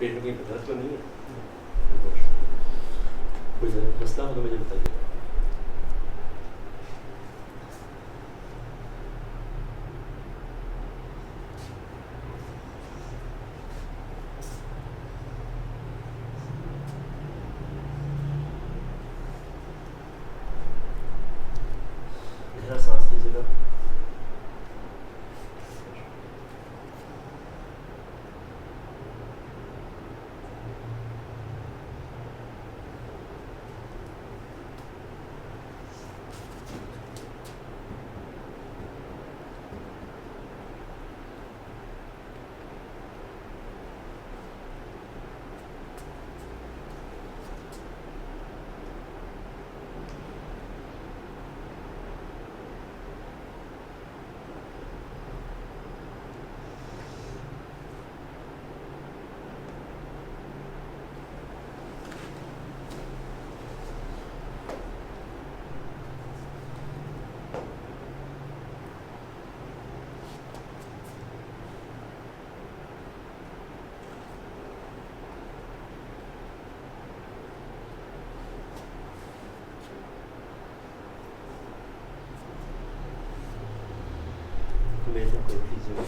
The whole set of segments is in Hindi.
पेट में कहीं दर्द तो नहीं है? कोई मसला हो तो मुझे बताइए। गहरा सांस लीजिएगा। मेरे को लीजिएगा।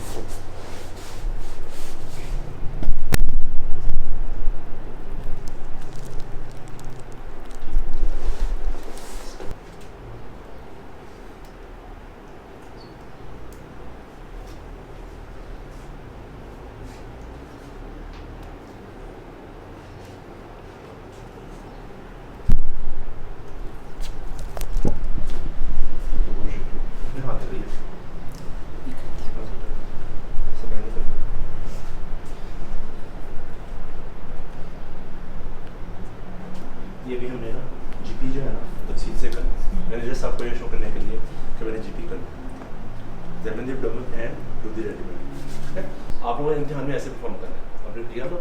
ये भी हमने ना जीपी जो है ना तफसील से कर मैंने जस्ट आपको ये शो करने के लिए कि मैंने जीपी कर ज़मीन जब डबल एंड टू दी रेडिमेड। आप लोगों ने इम्तिहान में ऐसे परफॉर्म करना है। आपने किया तो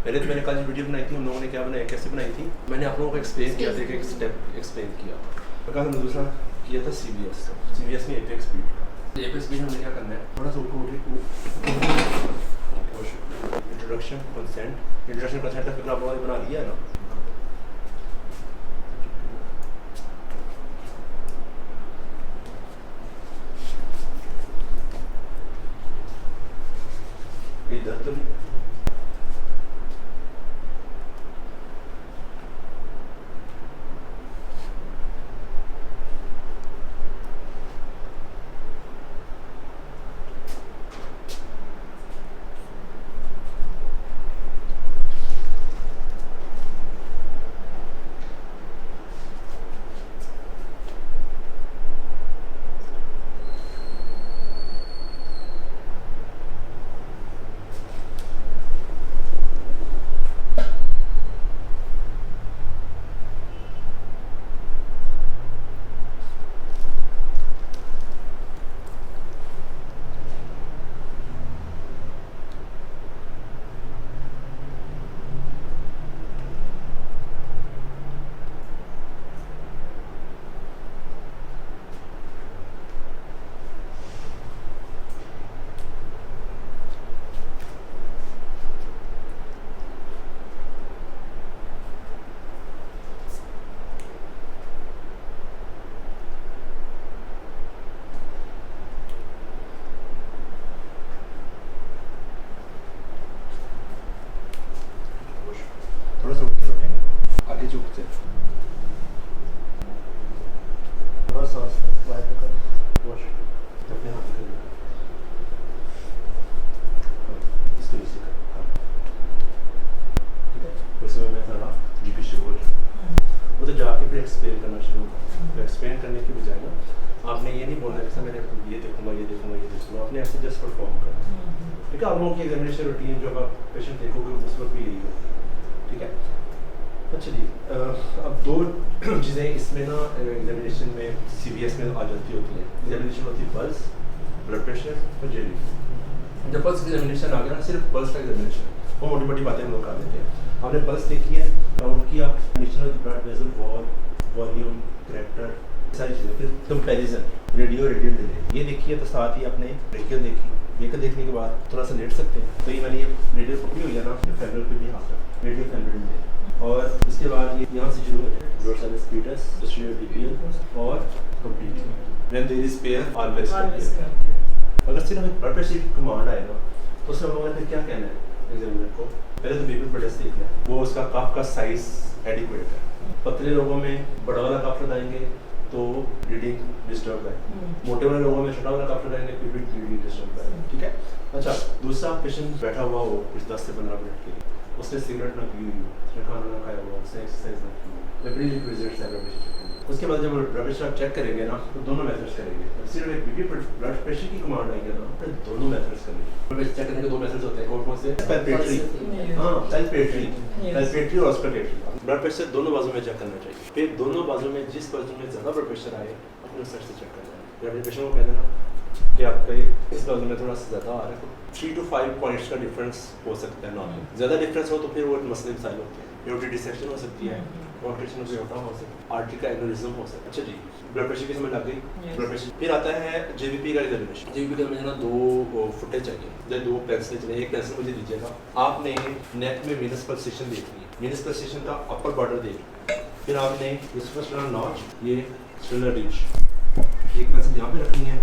पहले तो मैंने कल जो वीडियो बनाई थी हम लोगों ने क्या बनाया कैसे बनाई थी मैंने आप लोगों को एक्सप्लेन किया था, एक स्टेप एक्सप्लेन किया। कल हमने दूसरा किया था CVS का, CVS में एपेक्स स्पीड का। एपेक्स स्पीड हमने क्या करना है थोड़ा सा ऊपर उठे इंट्रोडक्शन कंसेंट का फिर आप लोगों ने बना लिया है ना। ये दर्द तो नहीं थोड़ा सा उठ के बैठेंगे आगे झुकते थोड़ा सांस बाहर कर वॉश अपने हाथ कर इसको नीचे कर। हाँ ठीक है उस समय मैं थोड़ा जीपी शुरू हो जाए वो तो जाके फिर एक्सप्लेन करना शुरू कर। तो एक्सप्लेन करने की बजाय ना आपने ये नहीं बोलना कि मैंने ये देखूंगा आपने ऐसे जस्ट परफॉर्म करना। ठीक है आप लोगों की एग्जामिनेशन रूटीन जो आप पेशेंट देखोगे उस वक्त भी यही होगी। ठीक है अच्छा जी अब दो चीज़ें इसमें ना एग्जामिनेशन में CVS में आ जाती होती हैं। एग्जामिनेशन होती है पल्स ब्लड प्रेशर और जेली। जब पल्स एग्जामिनेशन आ गया ना सिर्फ पल्स का एग्जामिनेशन वो मोटी मोटी बातें हम लोग कर देते हैं। आपने पल्स देखी है काउंट किया condition of blood vessel wall volume character सारी चीज़ें फिर कंपैरिजन रेडियो दे ये देखिए तो साथ ही आपने ब्रेकियल देखी ये का देखने के बाद थोड़ा सा लेट सकते हैं। तो ये मैंने ये रेडियल पकड़ी हुई है ना, फेमरल पे भी हाथ है, रेडियल फेमरल में। और इसके बाद ये यहाँ से शुरू होते हैं, डोर्सालिस पेटस, पोस्टीरियर टिबियल और completely when there is pair always complete. अगर सिर्फ हमें ब्लड प्रेशर की कमांड आए ना, तो उसमें हम लोगों ने क्या कहना है एग्जामिनर को, पहले तो बीपी पेटस देख लें, वो उसका कफ का साइज एडिक्वेट है। पतले लोगों में बड़ा वाला कफ लगाएंगे तो रीडिंग डिस्टर्ब है, मोटे वाले लोगों में छोटा वाला कफ लगाएंगे फिर भी रीडिंग डिस्टर्ब है, ठीक है। अच्छा, दूसरा पेशेंट बैठा हुआ हो कुछ 10 से 15 मिनट के लिए, उसने सिगरेट ना पी हुई हो, उसने खाना ना खाया हुआ, उसने एक्सरसाइज ना की हो, लिपिड रिजल्ट्स है ब्लड प्रेशर। उसके बाद जब ब्लड प्रेशर आप चेक करेंगे ना, तो दोनों मेथड्स करेंगे। सिर्फ एक बीपी ब्लड प्रेशर की कमांड आएगी ना, फिर दोनों मेथड्स करेंगे। ब्लड प्रेशर चेक करने के दो मेथड्स होते हैं, कौन से? पैल्पेटरी, हां पैल्पेटरी और ऑस्कल्टेटरी। ब्लड प्रेशर दोनों बाजू में चेक करना चाहिए। फिर दोनों बाजू में जिस बाजू में ज़्यादा ब्लड प्रेशर आए अपने साइड से चेक करना है। ब्लड प्रेशर को कह देना कि आपका इस बाजू में थोड़ा सा ज़्यादा आ रहा है, तो 3 to 5 पॉइंट्स का डिफरेंस हो सकता है नॉर्मल। ज़्यादा डिफरेंस हो तो फिर वो मसले मसाइल होते हैं, एओर्टिक डिसेक्शन हो सकती है, कॉन्ट्रैक्शन ऑफ एओर्टा हो सकता है, आर्टरी का एन्यूरिज्म हो सकता है। अच्छा जी, ब्लड प्रेशर की समझ लग गई। ब्लड प्रेशर फिर आता है जेबीपी का एग्जामिनेशन। जेबीपी का मुझे ना 2 फुटेज चाहिए, जैसे 2 पेंसिल चाहिए। एक पेंसिल मुझे दीजिएगा, आपने नेक में वीनस पल्सेशन देखनी है, वीनस पल्सेशन का अपर बॉर्डर देखना। फिर आपने स्टर्नल नॉच, ये स्टर्नल रिज, एक पेंसिल यहाँ पे रखनी है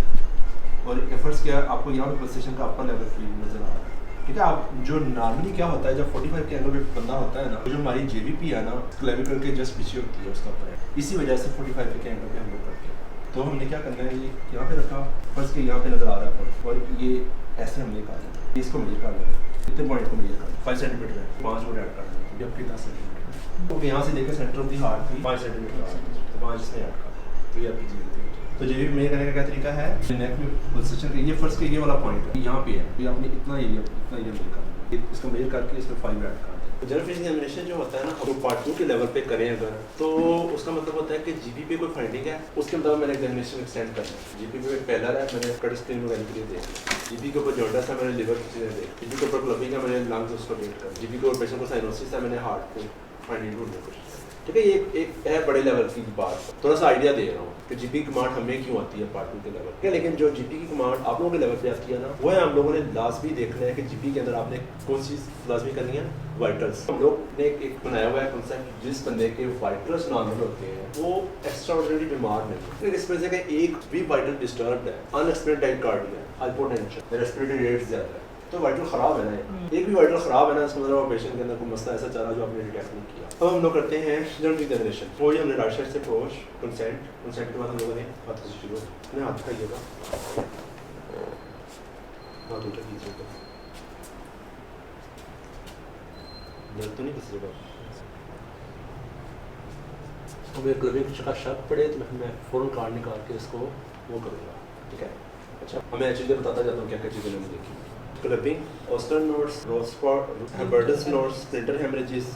और एफर्ट्स क्या आपको यहाँ पे पल्सेशन का अपर लेवल फील नजर आ रहा है, ठीक है। आप जो नॉर्मली क्या होता है, जब 45 के एंगल पे बंदा होता है ना, जो हमारी जेबीपी है ना क्लेविकल के जस्ट पीछे होती है उसका ऊपर, इसी वजह से 45 के एंगल पे हम लोग करते हैं। तो हमने क्या करना है, ये यहाँ पे रखा, फर्स्ट के यहाँ पे नजर आ रहा है और ये ऐसे हमने निकालना है, इसको मेजर कर लेना है, कितने पॉइंट को मेजर करना है, 5 सेंटीमीटर है, 5 को ऐड कर देना है, जबकि 10 सेंटीमीटर। तो यहाँ से लेकर सेंटर ऑफ द हार्ट की 5 सेंटीमीटर, तो 5 इसमें ऐड कर, तो ये आपकी जेबीपी। तो जेबी मेजर करने का क्या तरीका है, नेक में पल्सेशन, ये फर्स्ट के ये वाला पॉइंट है, यहाँ पे है, तो आपने इतना एरिया मेजर करना है, इसको मेजर करके इसमें 5 ऐड कर दें। जनरल फिजिक्स एग्जामिनेशन जो होता है ना, अगर पार्ट 2 के लेवल पे करें अगर, तो उसका मतलब होता है कि जीबी पे कोई फाइंडिंग है, उसके मुताबिक मैंने एग्जामिनेशन एक्सटेंड करना है। जीबी पे पहला है मैंने कट स्क्रीन वगैरह के लिए देख लिया, जीबी के ऊपर जॉन्डिस है मैंने लिवर की चीज़ें देख, जीबी के ऊपर क्लबिंग है मैंने लंग्स उसको डेट कर, जीबी के ऊपर पेशेंट को साइनोसिस है मैंने हार्ट को फाइंडिंग ढूंढने की कोशिश, ठीक है। ये एक है बड़े लेवल की बात, थोड़ा सा आइडिया दे रहा हूँ कि जीपी की कमांड हमें क्यों आती है पार्ट 2 के लेवल पे। लेकिन जो जीपी की कमांड आप लोगों के लेवल पे आती है ना, वो है हम लोगों ने लाजमी देखना है कि जीपी के अंदर आपने कौन सी लाजमी करनी है, वाइटल्स। हम लोग ने एक बनाया हुआ है कॉन्सेप्ट, जिस बंदे के वाइटल्स नॉर्मल होते हैं वो एक्स्ट्राऑर्डिनरी बीमार नहीं, फिर इस वजह से एक भी वाइटल डिस्टर्ब है, अनएक्सप्लेन्ड टाइकार्डिया, हाइपोटेंशन, रेस्पिरेटरी रेट ज़्यादा है, तो वाइटल खराब है ना, एक भी वाइटल खराब है ना, इसका मतलब पेशेंट के अंदर कोई मसला ऐसा चल रहा जो आपने डिटेक्ट नहीं किया। अब हम लोग करते हैं जनरल एग्जामिनेशन। वो ही हमने राइट साइड से अप्रोच, कंसेंट के बाद हम लोगों ने हाथ से शुरू, अपने हाथ दिखाइएगा, हाथ उल्टा कीजिएगा, दर्द तो नहीं किसी जगह। अब एक क्लबिंग का शक पड़े तो मैं फ़ौरन कार्ड निकाल के इसको वो करूँगा, ठीक है। अच्छा, मैं चीज़ें बताता जाता हूँ क्या क्या चीज़ें मैंने देखी। क्लबिंग, ऑस्टन nodes, rose spot, Heberden's nodes, splinter haemorrhages,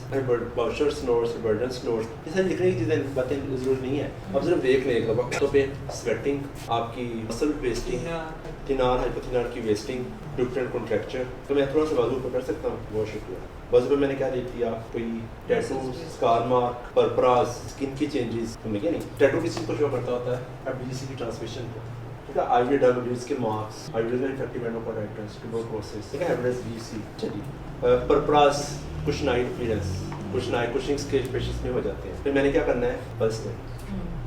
Bouchard's nodes, Heberden's nodes, ये सारी लिखने की चीज़ें बातें जरूरी नहीं है, अब सिर्फ देख लें एक दफ़ा। तो पे स्वेटिंग, आपकी मसल वेस्टिंग, थिनार हाइपोथिनार की वेस्टिंग, ट्यूबटेंट कॉन्ट्रैक्चर। तो मैं थोड़ा सा बाजू पर कर सकता हूँ, बहुत शुक्रिया। बाजू पर मैंने क्या देख लिया, कोई टैटू, स्कार मार्क, परपराज, स्किन की चेंजेस, समझ गया नहीं। टैटू किसी को शो करता होता है एबीसी की ट्रांसमिशन को, ठीक है। आईवीडब्ल्यूज के मार्क्स, आईवीडब्ल्यू इफेक्टिव एंडोकार्डाइटिस, ट्यूबरकुलोसिस, ठीक है, हेपेटाइटिस बी सी, चलिए। परपराज, कुशनाइट अपीयरेंस, कुशिंग्स के पेशेंट्स में हो जाते हैं। फिर मैंने क्या करना है, पल्स में,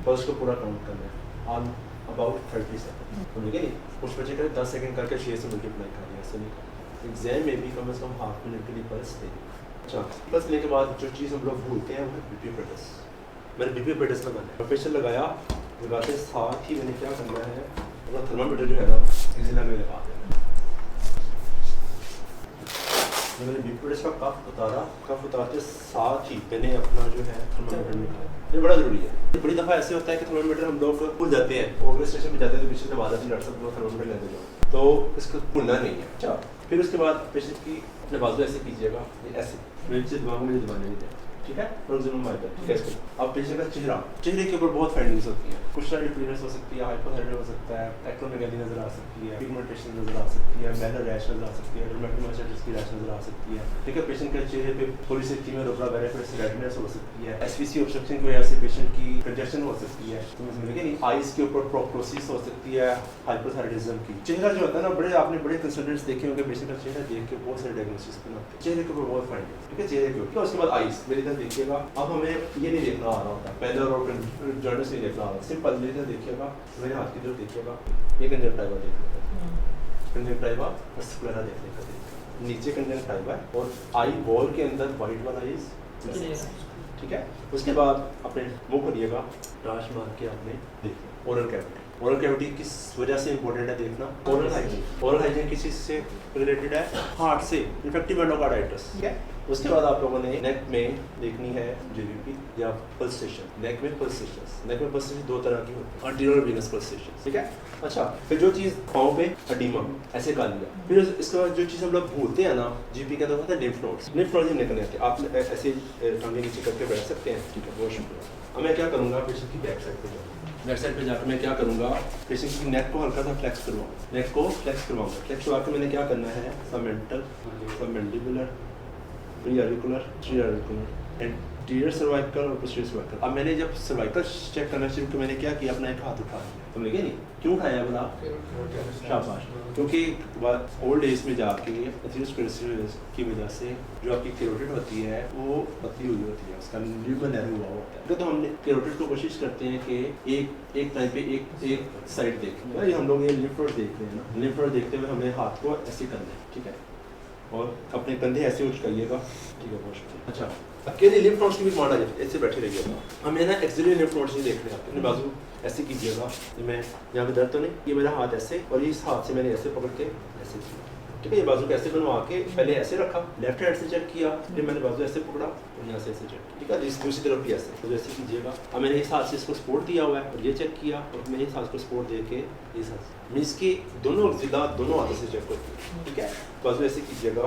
पल्स को पूरा काउंट करना है ऑन अबाउट 30 सेकंड, समझ गए नहीं। कुछ बच्चे करें 10 सेकंड करके 6 से मल्टीप्लाई करें, ऐसे नहीं। एग्जाम में भी कम से कम हाफ मिनट के लिए पल्स दें। अच्छा, पल्स लेने के बाद जो चीज़ हम लोग भूलते हैं वो है बीपी पेटस। मैंने बीपी पेटस लगाना है, प्रेशर लगाया, लगाते साथ ही मैंने क्या करना है, अपना थर्मामीटर जो है ना इजीला में लगा देना। मैंने बीपी पेटस का कफ उतारा, कफ उतारते साथ ही मैंने अपना जो है थर्मामीटर निकाला। ये बड़ा ज़रूरी है। बड़ी दफ़ा ऐसे होता है कि थर्मामीटर हम लोग भूल जाते हैं, ऑर्गन स्टेशन पे जाते हैं तो पीछे से आवाज़ आती है, डॉक्टर साहब थर्मामीटर ले दे जाओ, तो इसको भूलना नहीं है। अच्छा, फिर उसके बाद पेशेंट की अपने बाजू ऐसे कीजिएगा, ऐसे नीचे दिमाग में दबाने नहीं दें, ठीक है, प्रोक्सिमल माइपर, ठीक है। इसको अब पेशेंट का चेहरा, चेहरे के ऊपर बहुत फाइंडिंग्स होती हैं। कुछ सारी क्लियरेंस हो सकती है, हाइपोथायराइड हो सकता है, एक्रोमेगाली नजर आ सकती है, पिगमेंटेशन नजर आ सकती है, मैलर रैश नजर आ सकती है, डर्मेटोमाइसाइटिस की रैश नजर आ सकती है, ठीक है। पेशेंट के चेहरे पे थोड़ी सी कीमे रोबरा वेरिफिस रेडनेस हो सकती है, एसवीसी ऑब्स्ट्रक्शन की वजह से पेशेंट की कंजेशन हो सकती है, समझ नहीं, आईज के ऊपर प्रोक्टोसिस हो सकती है, हाइपोथायराइडिज्म की। चेहरा जो होता है ना, बड़े आपने बड़े कंसल्टेंट्स देखे होंगे, पेशेंट का चेहरा देख के बहुत सारे डायग्नोसिस बनाते हैं, चेहरे के ऊपर बहुत फाइंडिंग, ठीक है, चेहरे के ऊपर। उसके बाद आईज, मेरी तरफ देखिएगा, अब हमें ये नहीं देखना आ रहा होता, पैलर और जॉइंट्स नहीं देखना आ रहा, सिंपल मेरी तरफ देखिएगा, मेरे हाथ की तरफ देखिएगा, ये कंजक्टिवा देखिएगा, कंजक्टिवा और स्क्लेरा देखने का देखिएगा, नीचे कंजक्टिवा है और आई बॉल के अंदर वाइट वाला आईज, ठीक है। उसके बाद अपने मुंह करिएगा, राश मार के आपने देखना ओरल कैविटी। ओरल कैविटी किस वजह से इंपॉर्टेंट है देखना, ओरल हाइजीन। ओरल हाइजीन किस चीज से रिलेटेड है, हार्ट से, इन्फेक्टिव एंडोकार्डाइटिस, ठीक है। उसके बाद आप लोगों ने नेक में देखनी है जीवीपी या पल्सेशन, नेक में पल्सेशन। नेक में पल्सेशन दो तरह की होती है, आर्टेरियल और वीनस पल्सेशन, ठीक है। अच्छा, फिर जो चीज़ पाँव पे एडिमा ऐसे कर लिया, फिर इसके बाद जो चीज़ हम लोग भूलते हैं ना, जीपी का तो होता है लिम्फ नोड्स। लिम्फ नोड्स नहीं करने आते, आप ऐसे टांगे नीचे करके बैठ सकते हैं, ठीक है, बहुत शुक्रिया। अब मैं क्या करूँगा, पेशेंट की बैक साइड पे जाऊँगा, बैक साइड पे जाकर मैं क्या करूँगा, पेशेंट की नेक को हल्का सा फ्लेक्स करवाऊँगा, नेक को फ्लेक्स करवाऊँगा। फ्लेक्स करवा के मैंने क्या करना है, submental, submandibular, pre-auricular, tree-auricular, anterior cervical और पोस्टीरियर सर्वाइकल। अब मैंने जब सर्वाइकल चेक करना शुरू किया, मैंने क्या किया, अपना एक हाथ उठा लिया, समझ गए नहीं, क्यों उठाया बोला, शाबाश, क्योंकि ओल्ड एज में जाके एथेरोस्क्लेरोसिस की वजह से जो आपकी कैरोटिड होती है वो पतली हुई होती है, उसका ल्यूमन एरो हुआ होता है। तो हम कैरोटिड को कोशिश करते हैं कि एक टाइम पे एक साइड देखें। भाई हम लोग ये लिम्फ नोड देख रहे हैं ना, लिम्फ नोड देखते हुए हमें हाथ को ऐसे करना है, ठीक है, और अपने कंधे ऐसे उचकाइएगा, ठीक है, बहुत शुक्रिया। अच्छा, अकेले लिम्फ नोड्स की भी कमांड आ जाती है, ऐसे बैठे रहिएगा। हमें ना एक्सिलरी लिम्फ नोड्स नहीं देख रहे हैं, अपने बाजू ऐसे कीजिएगा, मैं यहाँ पे दर्द तो नहीं, ये मेरा हाथ ऐसे, और इस हाथ से मैंने ऐसे पकड़ के ऐसे किया, ठीक है। ये बाजू को ऐसे बनवा के पहले ऐसे रखा, लेफ्ट हैंड से चेक किया, फिर मैंने बाजू ऐसे पकड़ा और यहाँ से ऐसे चेक किया, ठीक है। दूसरी तरफ भी ऐसे, तो ऐसे कीजिएगा। अब मैंने इस हाथ से इसको सपोर्ट दिया हुआ है और ये चेक किया, और मैं इस हाथ को सपोर्ट दे के इस हाथ से, मीन्स की दोनों जिला दोनों हाथों से चेक करती है, ठीक है। बाजू ऐसे कीजिएगा,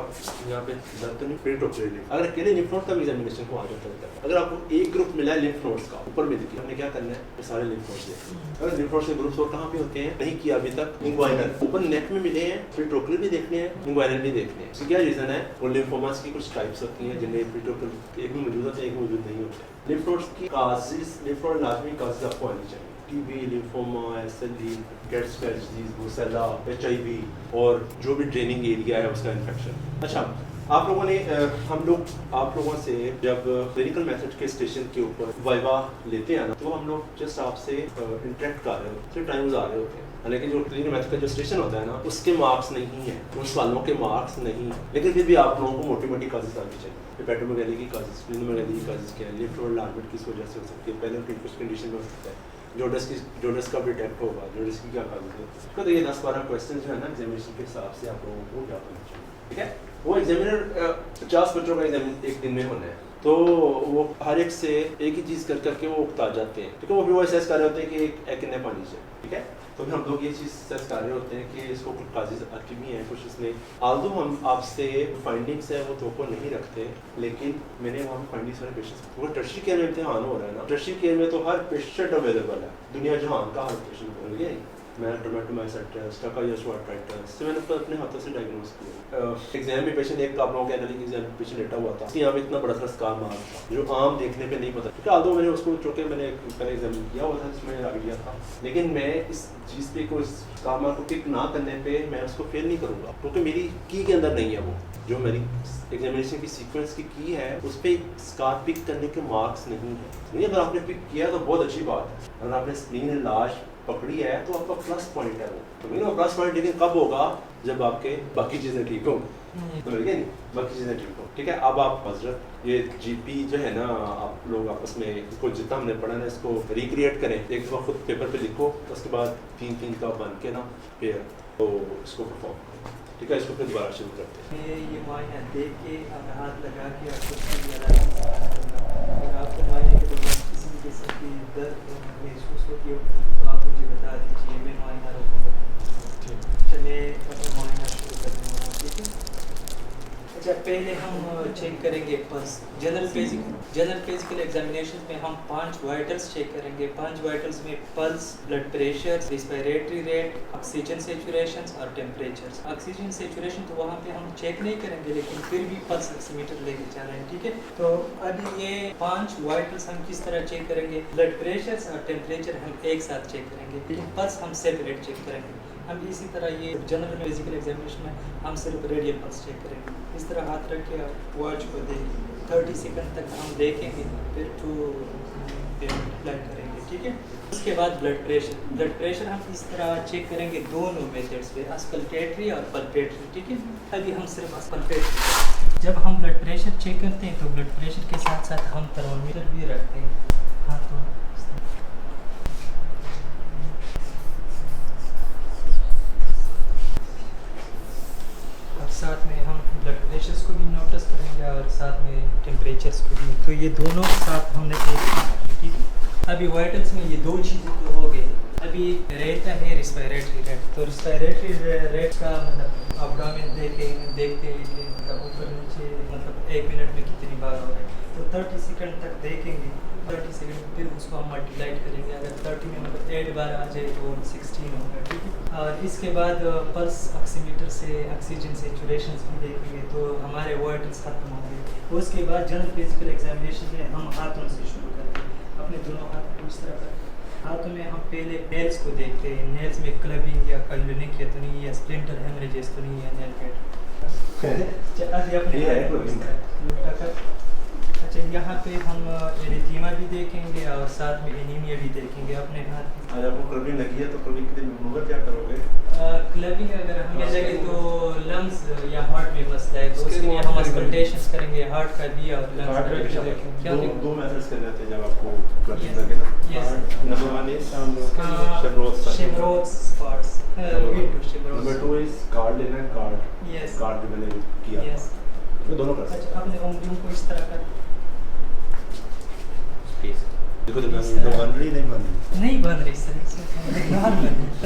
यहाँ पे दर्द तो नहीं, फिर डॉक्टर लिम्फ। अगर अकेले लिम्फ नोड का एग्जामिनेशन को आ जाता है, अगर आपको एक ग्रुप मिला है लिम्फ नोड्स का, ऊपर में देखिए, हमने क्या करना है, ये सारे लिम्फ नोड्स देखिए। अगर लिम्फ नोड्स के ग्रुप्स और कहाँ पे होते हैं, नहीं किया अभी तक, इंग्वाइनल, ऊपर नेक में मिले हैं, फिर ट्रोक्लियर भी देखने हैं, इंग्वाइनल भी देखने हैं। इसका क्या रीजन है, और लिम्फोमास की कुछ टाइप्स होती हैं जिनमें एक में मौजूद होते हैं, एक में मौजूद नहीं होते। लिम्फ नोड्स की काजेस, लिम्फ नोड लाजमी काजेस आपको आनी चाहिए, टीबी, लिम्फोमा, एसएलई, गेट्स डिजीज, ब्रुसेला, एचआईवी और जो भी ड्रेनिंग एरिया है उसका इन्फेक्शन। अच्छा, आप लोगों ने आप लोगों से जब क्लिनिकल मेथड के स्टेशन के ऊपर वाइवा लेते हैं ना, तो हम लोग जस्ट आपसे इंटरेक्ट कर रहे होते हैं, टाइम्स आ रहे होते हैं, लेकिन जो क्लिनिकल मेथड का जो स्टेशन होता है ना, उसके मार्क्स नहीं है, उन सवालों के मार्क्स नहीं, लेकिन फिर भी आप लोगों को मोटी मोटी काजेस आनी चाहिए। हेपेटोमेगाली की काजेस, स्प्लीनोमेगाली की काजेस क्या है, लिम्फ नोड एनलार्जमेंट किस वजह से हो सकती है, पहले कुछ कंडीशन में हो सकता है, जोडस का भी डेप्थ होगा, जोडस की क्या काजेस है। तो ये 10-12 क्वेश्चन जो है ना, एग्जामिनेशन के हिसाब से आप लोगों को क्या करना चाहिए, ठीक है। वो एग्जामिनर 50 बच्चों का एग्जामिन एक दिन में होना है, तो वो हर एक से एक ही चीज़ कर करके वो उकता जाते हैं, ठीक है। वो भी वो असेस कर रहे होते हैं कि एक कितने पानी से, ठीक है। तो फिर हम लोग ये चीज़ असेस कर रहे होते हैं कि इसको कुछ काजेज अच्छी भी हैं, कुछ इसमें, आल्दो हम आपसे फाइंडिंग्स है वो तो नहीं रखते, लेकिन मैंने वहाँ फाइंडिंग्स वाले पेशेंट्स, वो टर्शियरी केयर में इम्तिहान हो रहा है ना, टर्शियरी केयर में तो हर पेशेंट अवेलेबल है, दुनिया जहान का हर पेशेंट हो गया। मैं डर्मेटोमाइसाइटिस, स्टाफाइलोसिस से मैंने अपने हाथों से डायग्नोस किया। एग्जाम में पेशेंट एक आप लोगों के एनालिटिक एग्जाम में पेशेंट लेटा हुआ था, यहाँ पे इतना बड़ा सा स्कार मार्क था जो आम देखने पे नहीं पता, क्योंकि आल्दो मैंने उसको चूँकि मैंने पहले एग्जामिन किया हुआ था जिसमें आइडिया था, लेकिन मैं इस चीज़ पे को स्कार मार्क को टिक ना करने पे मैं उसको फेल नहीं करूँगा, क्योंकि मेरी की के अंदर नहीं है, वो जो मेरी एग्जामिनेशन की सीक्वेंस की है उस पर स्कार पिक करने के मार्क्स नहीं है। अगर आपने पिक किया तो बहुत अच्छी बात है, अगर आपने स्प्लीन लार्ज पकड़ी है तो आपका प्लस पॉइंट है वो, तो प्लस पॉइंट, लेकिन कब होगा जब आपके बाकी चीज़ें ठीक हो, तो नहीं बाकी चीज़ें ठीक हो, ठीक है। अब आप हजरत ये जीपी जो है ना, आप लोग आपस में इसको जितना हमने पढ़ा ना इसको रिक्रिएट करें, एक दफ़ा खुद पेपर पे लिखो, उसके बाद 3 का बन के ना फिर तो इसको परफॉर्म करो, ठीक है। इसको फिर दोबारा शुरू करते हैं। ये मायने देख के हाथ लगा के आपको मायने के दौरान किसी किस्म की दर्द महसूस होती हो तो आप मुझे बता दीजिए, मैं मायना रोकूँगा। चलिए अपना मायना शुरू करने वाला, ठीक है। अच्छा, पहले हम चेक करेंगे पल्स। जनरल फिजिकल एग्जामिनेशन में हम 5 वाइटल्स चेक करेंगे। 5 वाइटल्स में pulse, blood pressure, respiratory rate, oxygen saturation और टेम्परेचर। ऑक्सीजन सेचुरेशन तो वहाँ पे हम चेक नहीं करेंगे, लेकिन फिर भी पल्स ऑक्सीमीटर लेके जा रहे हैं, ठीक है। तो अभी ये 5 वाइटल्स हम किस तरह चेक करेंगे? ब्लड प्रेशर और टेम्परेचर हम एक साथ चेक करेंगे, लेकिन पल्स हम सेपरेट चेक करेंगे। हम इसी तरह ये जनरल फिजिकल एग्जामिनेशन में हम सिर्फ रेडियल पल्स चेक करेंगे। इस तरह हाथ रख के आप वॉच को देखेंगे, 30 सेकंड तक हम देखेंगे, फिर अप्लाई करेंगे, ठीक है। उसके बाद ब्लड प्रेशर हम इस तरह चेक करेंगे दोनों मेथड्स पे, अस्कल्टेटरी और पल्पेटरी, ठीक है। अभी हम सिर्फ अस्कल्टेटरी। जब हम ब्लड प्रेशर चेक करते हैं तो ब्लड प्रेशर के साथ साथ हम थर्मामीटर भी रखते हैं हाथों में। साथ में हम ब्लड प्रेशर्स को भी नोटिस करेंगे और साथ में टेम्परेचर्स को भी। तो ये दोनों साथ हमने एक, ठीक है। अभी वाइटल्स में ये 2 चीज़ें तो हो गई। अभी रेट है रेस्पिरेटरी रेट। तो रेस्पिरेटरी रेट का मतलब एब्डोमेन देखते हैं कि मतलब ऊपर नीचे मतलब 1 मिनट में कितनी बार हो रहा है। तो 30 सेकंड तक देखेंगे, 30 सेकंड फिर उसको हम मल्टीप्लाई करेंगे। अगर 30 में मतलब 8 बार आ जाए तो 16 होगा, ठीक है। और इसके बाद पल्स ऑक्सीमीटर से ऑक्सीजन सेचुरेशन भी देखेंगे तो हमारे वाइटल्स खत्म होंगे। उसके बाद जनरल फिजिकल एग्जामिनेशन में हम हाथों से शुरू करते हैं। अपने दोनों हाथ को इस तरह करते हैं। हाथों में हम पहले नेल्स को देखते हैं, नेल्स में क्लबिंग या कल्विनिक या तो नहीं, या स्प्लिंटर हेमरेजेस तो नहीं, या नेल कट। अभी अपने हाथ को इस तरह उल्टा कर। अच्छा, यहाँ पे हम एरिथीमा भी देखेंगे और साथ में एनीमिया भी देखेंगे अपने हाथ। आज आपको क्लबिंग लगी है तो क्लबिंग के दिन होगा क्या करोगे? क्लबिंग अगर हमें लगे तो लंग्स या हार्ट में मसला है तो उसके लिए हम अस्कल्टेशंस करेंगे, हार्ट का भी और लंग्स का भी देखेंगे। दो मेथड्स कर लेते हैं जब आपको क्लबिंग लगे ना। Number 1 is Schamroth spots, number 2 is card लेना है, कार्ड जो मैंने किया। तो दोनों कर सकते हैं। अपने उंगलियों को इस तरह कर। देखो तो बन रही नहीं बन रही सर।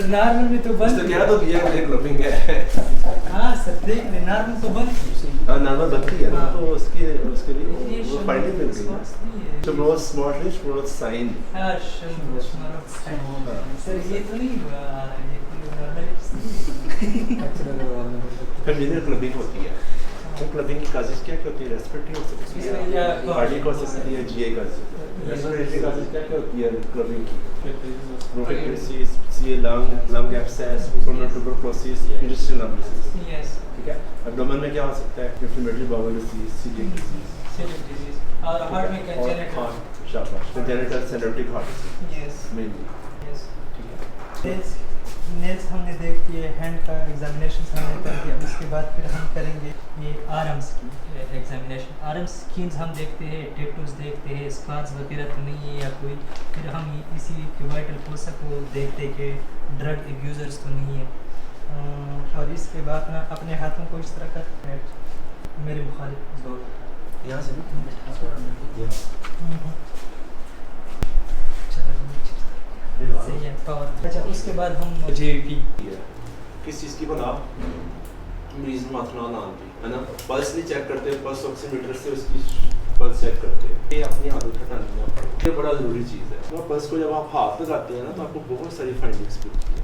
नॉर्मल में तो बन तो क्या तो दिया कि क्लबिंग है। हाँ सर, देख ले नॉर्मल तो बन। हां नॉर्मल बनती है ना, तो उसके लिए वो फाइंडिंग मिल गई है। शेमरोज स्मॉल शेमरोज साइन। हां शेमरोज साइन। सर ये तो नहीं आ रहा है, ये नॉर्मल फिर जिधर क्लबिंग होती है तो क्लबिंग की काजिश क्या होती है? रेस्पिरेटरी हो सकती है, कार्डियक हो सकती है, जीए का रेस्पिरेटरी काजिश क्या होती है क्लबिंग की? Bronchitis, CA lung abscess, pulmonary tuberculosis, interstitial lung disease. Yes, ठीक है। एब्डोमेन में क्या हो सकता है? Inflammatory bowel disease, coeliac disease और हार्ट में कंजेनिटल, शाबाश, congenital syndromic heart disease. Yes mainly, yes, ठीक है। नेल्स हमने देख लिए, हैंड का एग्जामिनेशन हमने कर दिया। उसके बाद फिर हम करेंगे ये आर्म्स की एग्जामिनेशन। आर्म्स स्किन्स हम देखते हैं, टैटूज देखते हैं, स्कार्स वगैरह तो नहीं है या कोई। फिर हम इसी वाइटल फोर्स को देखते हैं कि ड्रग एब्यूज़र्स तो नहीं है। और इसके बाद ना अपने हाथों को इस तरह कर मेरे मुखालिफ जोर यहाँ से सही है पावर। अच्छा, उसके बाद हम जेवीपी किस चीज़ की बना मरीज माथना नाम की है ना। पल्स नहीं चेक करते, पल्स ऑक्सीमीटर से उसकी पल्स चेक करते हैं। ये अपनी आदत हटानी है, ये बड़ा ज़रूरी चीज़ है। तो पल्स को जब आप हाथ लगाते हैं ना तो आपको बहुत सारी फाइंडिंग्स मिलती है।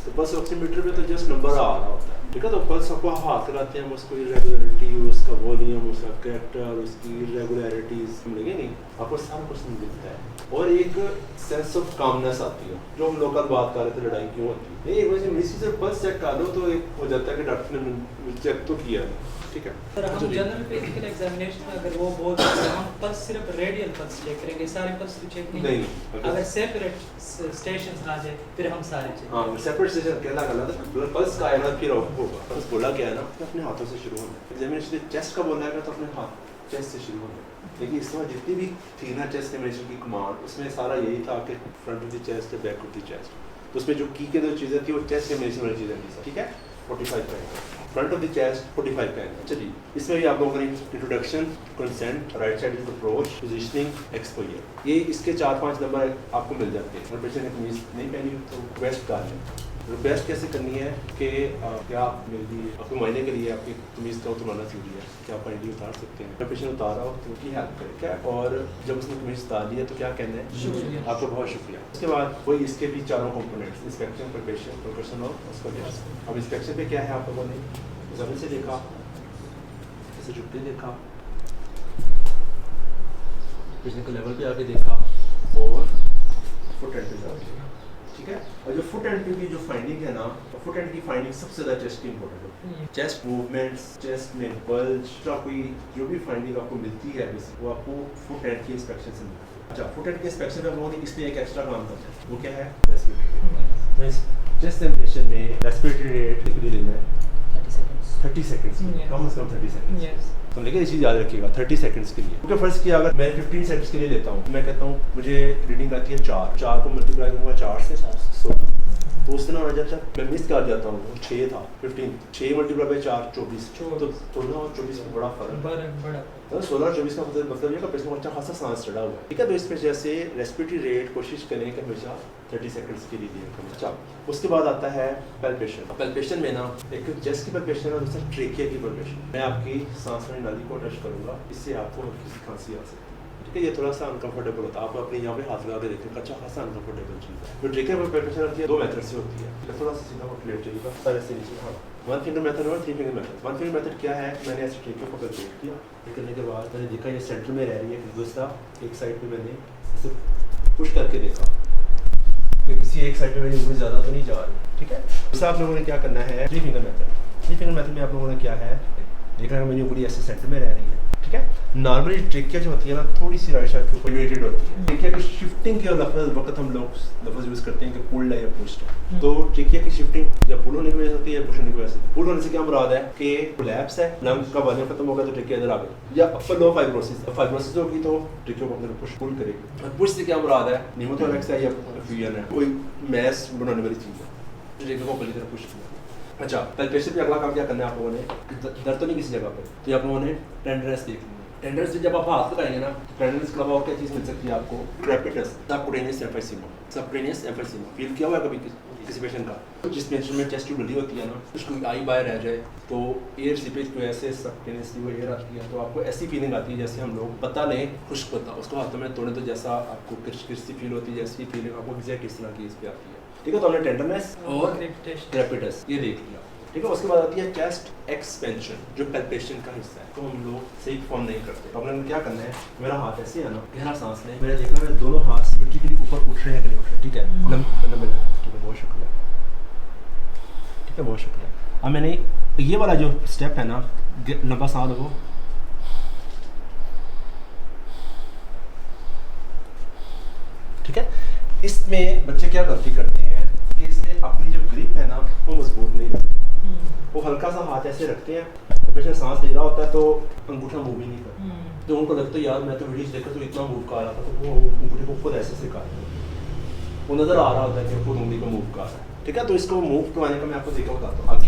तो पल्स ऑक्सीमीटर पे तो जस्ट नंबर आ रहा होता है, ठीक है। तो पल्स आपको हाथ लगाते हैं, उसको इरेगुलरिटी, उसका वॉल्यूम, उसका कैरेक्टर, उसकी इरेगुलरिटीज मिलेंगे नहीं, आपको सारा कुछ मिलता है। और एक सेंस ऑफ कामनेस आती है, जो हम लोग कल बात कर रहे थे लड़ाई क्यों होती है। एक वजह मिसी से पल्स चेक कर लो तो एक हो जाता है कि डॉक्टर ने चेक तो किया है, ठीक है। सर हम जनरल फिजिकल एग्जामिनेशन में अगर वो बोलते हैं हम पल्स सिर्फ रेडियल पल्स चेक करेंगे, सारे पल्स तो चेक नहीं। अगर सेपरेट स्टेशंस आ जाए फिर हम सारे चेक। हाँ, सेपरेट स्टेशन के अलग अलग पल्स का आएगा फिर होगा। पल्स बोला क्या है ना, अपने हाथों से शुरू होना है। एग्जामिनेशन चेस्ट का बोलना है तो अपने हाथ चेस्ट से शुरू होना है। लेकिन इस बार जितनी भी थी ना चेस्ट एग्जामिनेशन की कमांड, उसमें सारा यही था कि front of the chest, back of the chest. तो उसमें जो की के 2 चीज़ें थी वो चेस्ट एग्जामिनेशन वाली चीज़ें थी, ठीक है। 45 का angle, front of the chest 45 का एंगल। चलिए इसमें भी आप लोगों ने introduction, consent, right side approach, positioning, exposure, ये इसके 4-5 नंबर आपको मिल जाते हैं। और पेशेंट ने कमीज नहीं पहनी तो वेस्ट डाल लें, रिक्वेस्ट कैसे करनी है कि क्या मेरे लिए आपके महीने के लिए आपकी कमीज़ का उतरवाना जरूरी है, क्या आप आईडी उतार सकते हैं। पेशेंट उतारा हो तो उनकी हेल्प करें क्या, और जब उसने कमीज़ उतार लिया तो क्या कहना है, शुक्रिया, आपका बहुत शुक्रिया। उसके बाद वही इसके भी चारों कंपोनेंट्स, इंस्पेक्शन, प्रिपरेशन, प्रोफेशन और उसका टेस्ट। अब इंस्पेक्शन पे क्या है, आप लोगों ने ज़मीन से देखा, ऐसे झुक के देखा, पिछले के लेवल पे आके देखा और फुट एंड पे जाके देखा, ठीक है। और जो फुट एंड की जो फाइंडिंग है ना, फुट एंड की फाइंडिंग सबसे ज़्यादा चेस्ट की इंपॉर्टेंट होती है। चेस्ट मूवमेंट्स, चेस्ट में बल्ज, कोई जो भी फाइंडिंग आपको मिलती है वो आपको फुट एंड की इंस्पेक्शन से मिलती है। अच्छा, फुट एंड के इंस्पेक्शन में हम लोगों ने इसमें एक एक्स्ट्रा काम करना है, वो क्या है, रेस्पिरेटरी। चेस्ट एग्जामिनेशन में रेस्पिरेटरी रेट कितनी लेना है, 30 सेकंड्स, कम से कम 30 सेकंड्स। तो लेकिन ये चीज़ याद रखिएगा 30 सेकंड्स के लिए, क्योंकि फर्स्ट किया अगर मैं 15 सेकंड्स के लिए लेता हूँ, मैं कहता हूँ मुझे रीडिंग आती है 4 को मल्टीप्लाई करूँगा 4 से 16, तो उस दिन और जब तक मैं मिस कर जाता हूँ 6 था 15, 6 मल्टीप्लाई बाई 4 24, तो 16 और 24 में बड़ा फर्क है। तो 16 और 24 का मतलब ये कि पेशेंट को अच्छा खासा सांस चढ़ा हुआ है, ठीक है। तो इस वजह से रेस्पिरेटरी रेट कोशिश करें कि हमेशा 30 सेकंड्स के लिए करें। अच्छा, उसके बाद आता है पैल्पेशन। पैल्पेशन में ना एक चेस्ट की पैल्पेशन है और दूसरा ट्रेकिया की पैल्पेशन। मैं आपकी सांस वाली नाली को टच करूँगा, इससे आपको हल्की खांसी आ सकती है, ठीक है। ये थोड़ा सा अनकंफर्टेबल होता है, आप अपने यहाँ पे हाथ लगा के देखें, अच्छा खासा अनकंफर्टेबल चीज़ है। जो ट्रेकिया पैल्पेशन होती है 2 मेथड से होती है, थोड़ा सा सीधा प्लेट चाहिएगा, सर ऐसे नीचे, हाँ 1 फिंगर मेथड और 3 फिंगर मेथड। 1 फिंगर मेथड क्या है, मैंने ऐसे ट्रेकिया को प्लेट किया, ये करने के बाद मैंने देखा ये सेंटर में रह रही है, दूसरा एक साइड पे मैंने इसे पुश करके देखा कि किसी एक साइड पे मेरी उंगली ज़्यादा तो नहीं जा रही, ठीक है। दूसरा आप लोगों ने क्या करना है, 3 फिंगर मेथड। 3 फिंगर मेथड में आप लोगों ने क्या है, देखना है मेरी उंगली ऐसे सेंटर में रह रही है, ठीक है। नॉर्मली ट्रेकिया जो होती है ना थोड़ी सी राइट साइड के ऊपर वेटेड होती है। ट्रेकिया की शिफ्टिंग के वक्त हम लोग लफ्ज़ यूज़ करते हैं कि पुल्ड है या पुश्ड है, तो ट्रेकिया की शिफ्टिंग या पुल होने की वजह से होती है या पुश होने की वजह से। पुल होने से क्या मुराद है कि कोलैप्स है, लंग का वजन खत्म होगा तो ट्रेकिया इधर आ गई, या अपर लो फाइब्रोसिस होगी तो ट्रेकिया को अपने पुश पुल करेगी। और पुश से क्या मुराद है, निमोथोरैक्स है या फ्यूजन है, कोई मैस बनाने वाली चीज़ है, ट्रेकिया को पहली तरफ पुश किया। अच्छा, पैल्पेशन पे अगला काम क्या करना है आप लोगों ने, दर्द तो नहीं किसी जगह पे, तो आप लोगों ने टेंडरनेस देखनी है। टेंडरनेस जब आप हाथ लगाएंगे ना, टेंडरनेस के अलावा और क्या चीज़ मिल सकती है आपको, crepitus, subcutaneous emphysema. Subcutaneous emphysema feel किया हुआ है कभी किसी पेशेंट का, जिस पेशेंट में चेस्ट ट्यूब बड़ी होती है ना, उसको आई बाहर रह जाए तो एयर सीपेज की वजह से सबक्यूटेनियसली वो एयर आती है, तो आपको ऐसी फीलिंग आती है जैसे हम लोग पता लें खुश्क पता उसको हाथों में तोड़े तो जैसा आपको किरसी फील होती है, जैसी फीलिंग आपको एग्जैक्ट इस तरह की इस पर आती है, ठीक है। तो हमने टेंडरनेस और क्रेपिटस ये देख लिया, ठीक है। उसके बाद आती है चेस्ट एक्सपेंशन, जो पैल्पेशन का हिस्सा है, तो हम लोग सही फॉर्म नहीं करते। तो हमने क्या करना है, मेरा हाथ ऐसे है ना, गहरा सांस लें, मैंने देखना मेरे दोनों हाथ मिट्टी के लिए ऊपर उठ रहे हैं कि नहीं उठ रहे, ठीक है। ठीक है, बहुत शुक्रिया, ठीक है, बहुत शुक्रिया। अब मैंने ये वाला जो स्टेप है ना, लंबा सांस लो, ठीक है। इसमें बच्चे क्या गलती करते हैं कि इसमें अपनी जो ग्रिप है ना वो मजबूत नहीं रखते, वो हल्का सा हाथ ऐसे रखते हैं, पेशेंट सांस ले रहा होता है तो अंगूठा मूव ही नहीं करता, तो उनको लगता है यार मैं तो वीडियो देखकर तो इतना मूव कर रहा था, तो वो अंगूठे को खुद ऐसे कर रहा है, वो नज़र आ रहा होता है कि खुद उंगली को मूव कर रहा है, ठीक है। तो इसको मूव करवाने का मैं आपको देखा बताता हूँ, आगे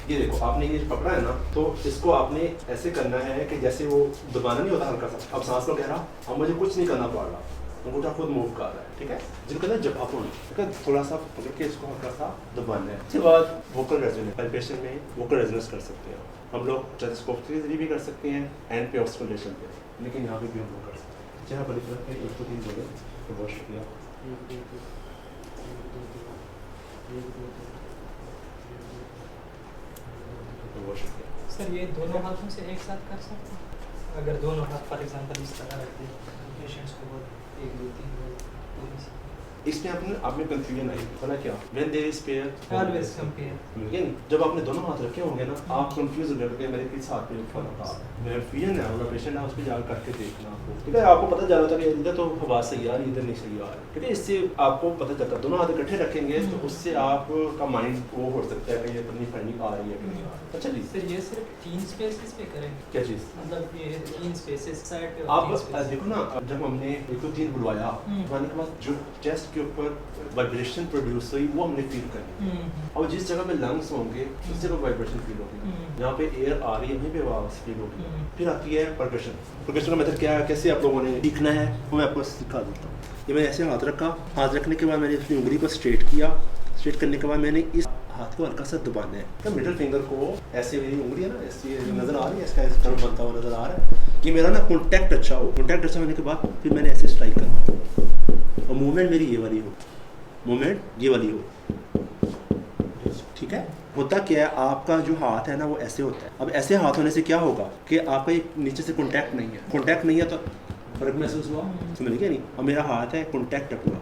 ये देखो, आपने ये पकड़ा है ना, तो इसको आपने ऐसे करना है कि जैसे वो दबाना नहीं होता हल्का सा, अब सांस को कह रहा अब मुझे कुछ नहीं करना पड़ रहा, अंगूठा खुद मूव कर रहा है, ठीक है। जिनको कहते हैं जबापुन, ठीक है, थोड़ा सा पकड़ के इसको हल्का सा दबाना है। उसके बाद वोकल रेजोनेंस, पैल्पेशन में वोकल रेजोनेंस कर सकते हैं हम लोग, स्टेथोस्कोप के जरिए भी कर सकते हैं, एंड पे ऑक्सीडेशन पे, लेकिन यहाँ पे भी हम लोग कर सकते हैं। चाहे बड़ी तरह के 1 2 3 बोले तो बहुत शुक्रिया। बहुत शुक्रिया सर। ये दोनों हाथों से एक साथ कर सकते हैं, अगर दोनों हाथ फॉर एग्जांपल इस तरह रखते हैं पेशेंट्स को 1 2 3 इसमें आपने कंफ्यूजन आई, पता क्या, when there is pair always compare, लेकिन जब आपने दोनों हाथ रखे होंगे ना, आप कंफ्यूज हो जाओगे मेरे किस हाथ पे फर्क था, मेरा कंफ्यूजन है वाला पेशेंट है, उस पे जाकर करके देखना आपको, ठीक है। आपको पता चल जाता है कि इधर तो आवाज सही आ रही है, इधर नहीं सही आ रही, ठीक है। इससे आपको पता चलता है, दोनों हाथ इकट्ठे रखेंगे तो उससे आपका माइंड वो हो सकता है कि ये अपनी फाइंडिंग आ रही है कि नहीं आ रही। अच्छा जी सर, ये सिर्फ 3 स्पेसेस पे करेंगे, क्या चीज़, मतलब ये 3 स्पेसेस साइड पे आप देखो ना, जब हमने 1 2 3 बुलवाया, बुलवाने के बाद जो चेस्ट के ऊपर वाइब्रेशन प्रोड्यूस हुई वो हमने फील करनी है, और जिस जगह पे लंग्स होंगे उस जगह वाइब्रेशन फील होगी, जहाँ पे एयर आ रही है वहीं पे आवाज फील होगी। फिर आती है परकशन। परकशन का मेथड क्या है, कैसे आप लोगों ने सीखना है वो मैं आपको सिखा देता हूँ। ये मैंने ऐसे हाथ रखा, हाथ रखने के बाद मैंने अपनी उंगली को स्ट्रेट किया, स्ट्रेट करने के बाद मैंने इस हाथ को हल्का सा दबाना है, तो मिडिल फिंगर को ऐसे, मेरी उंगली है ना ऐसी नज़र आ रही है, इसका इस तरह बनता हुआ नज़र आ रहा है कि मेरा ना कॉन्टैक्ट अच्छा हो। कॉन्टैक्ट अच्छा होने के बाद फिर मैंने ऐसे स्ट्राइक करना और मूवमेंट मेरी ये वाली हो, मूवमेंट ये वाली हो, ठीक है। होता क्या है, आपका जो हाथ है ना वो ऐसे होता है। अब ऐसे हाथ होने से क्या होगा कि आपका ये नीचे से कॉन्टैक्ट नहीं है, कॉन्टैक्ट नहीं है तो फर्क महसूस हुआ, समझ गया नहीं। और मेरा हाथ है कॉन्टैक्ट है पूरा,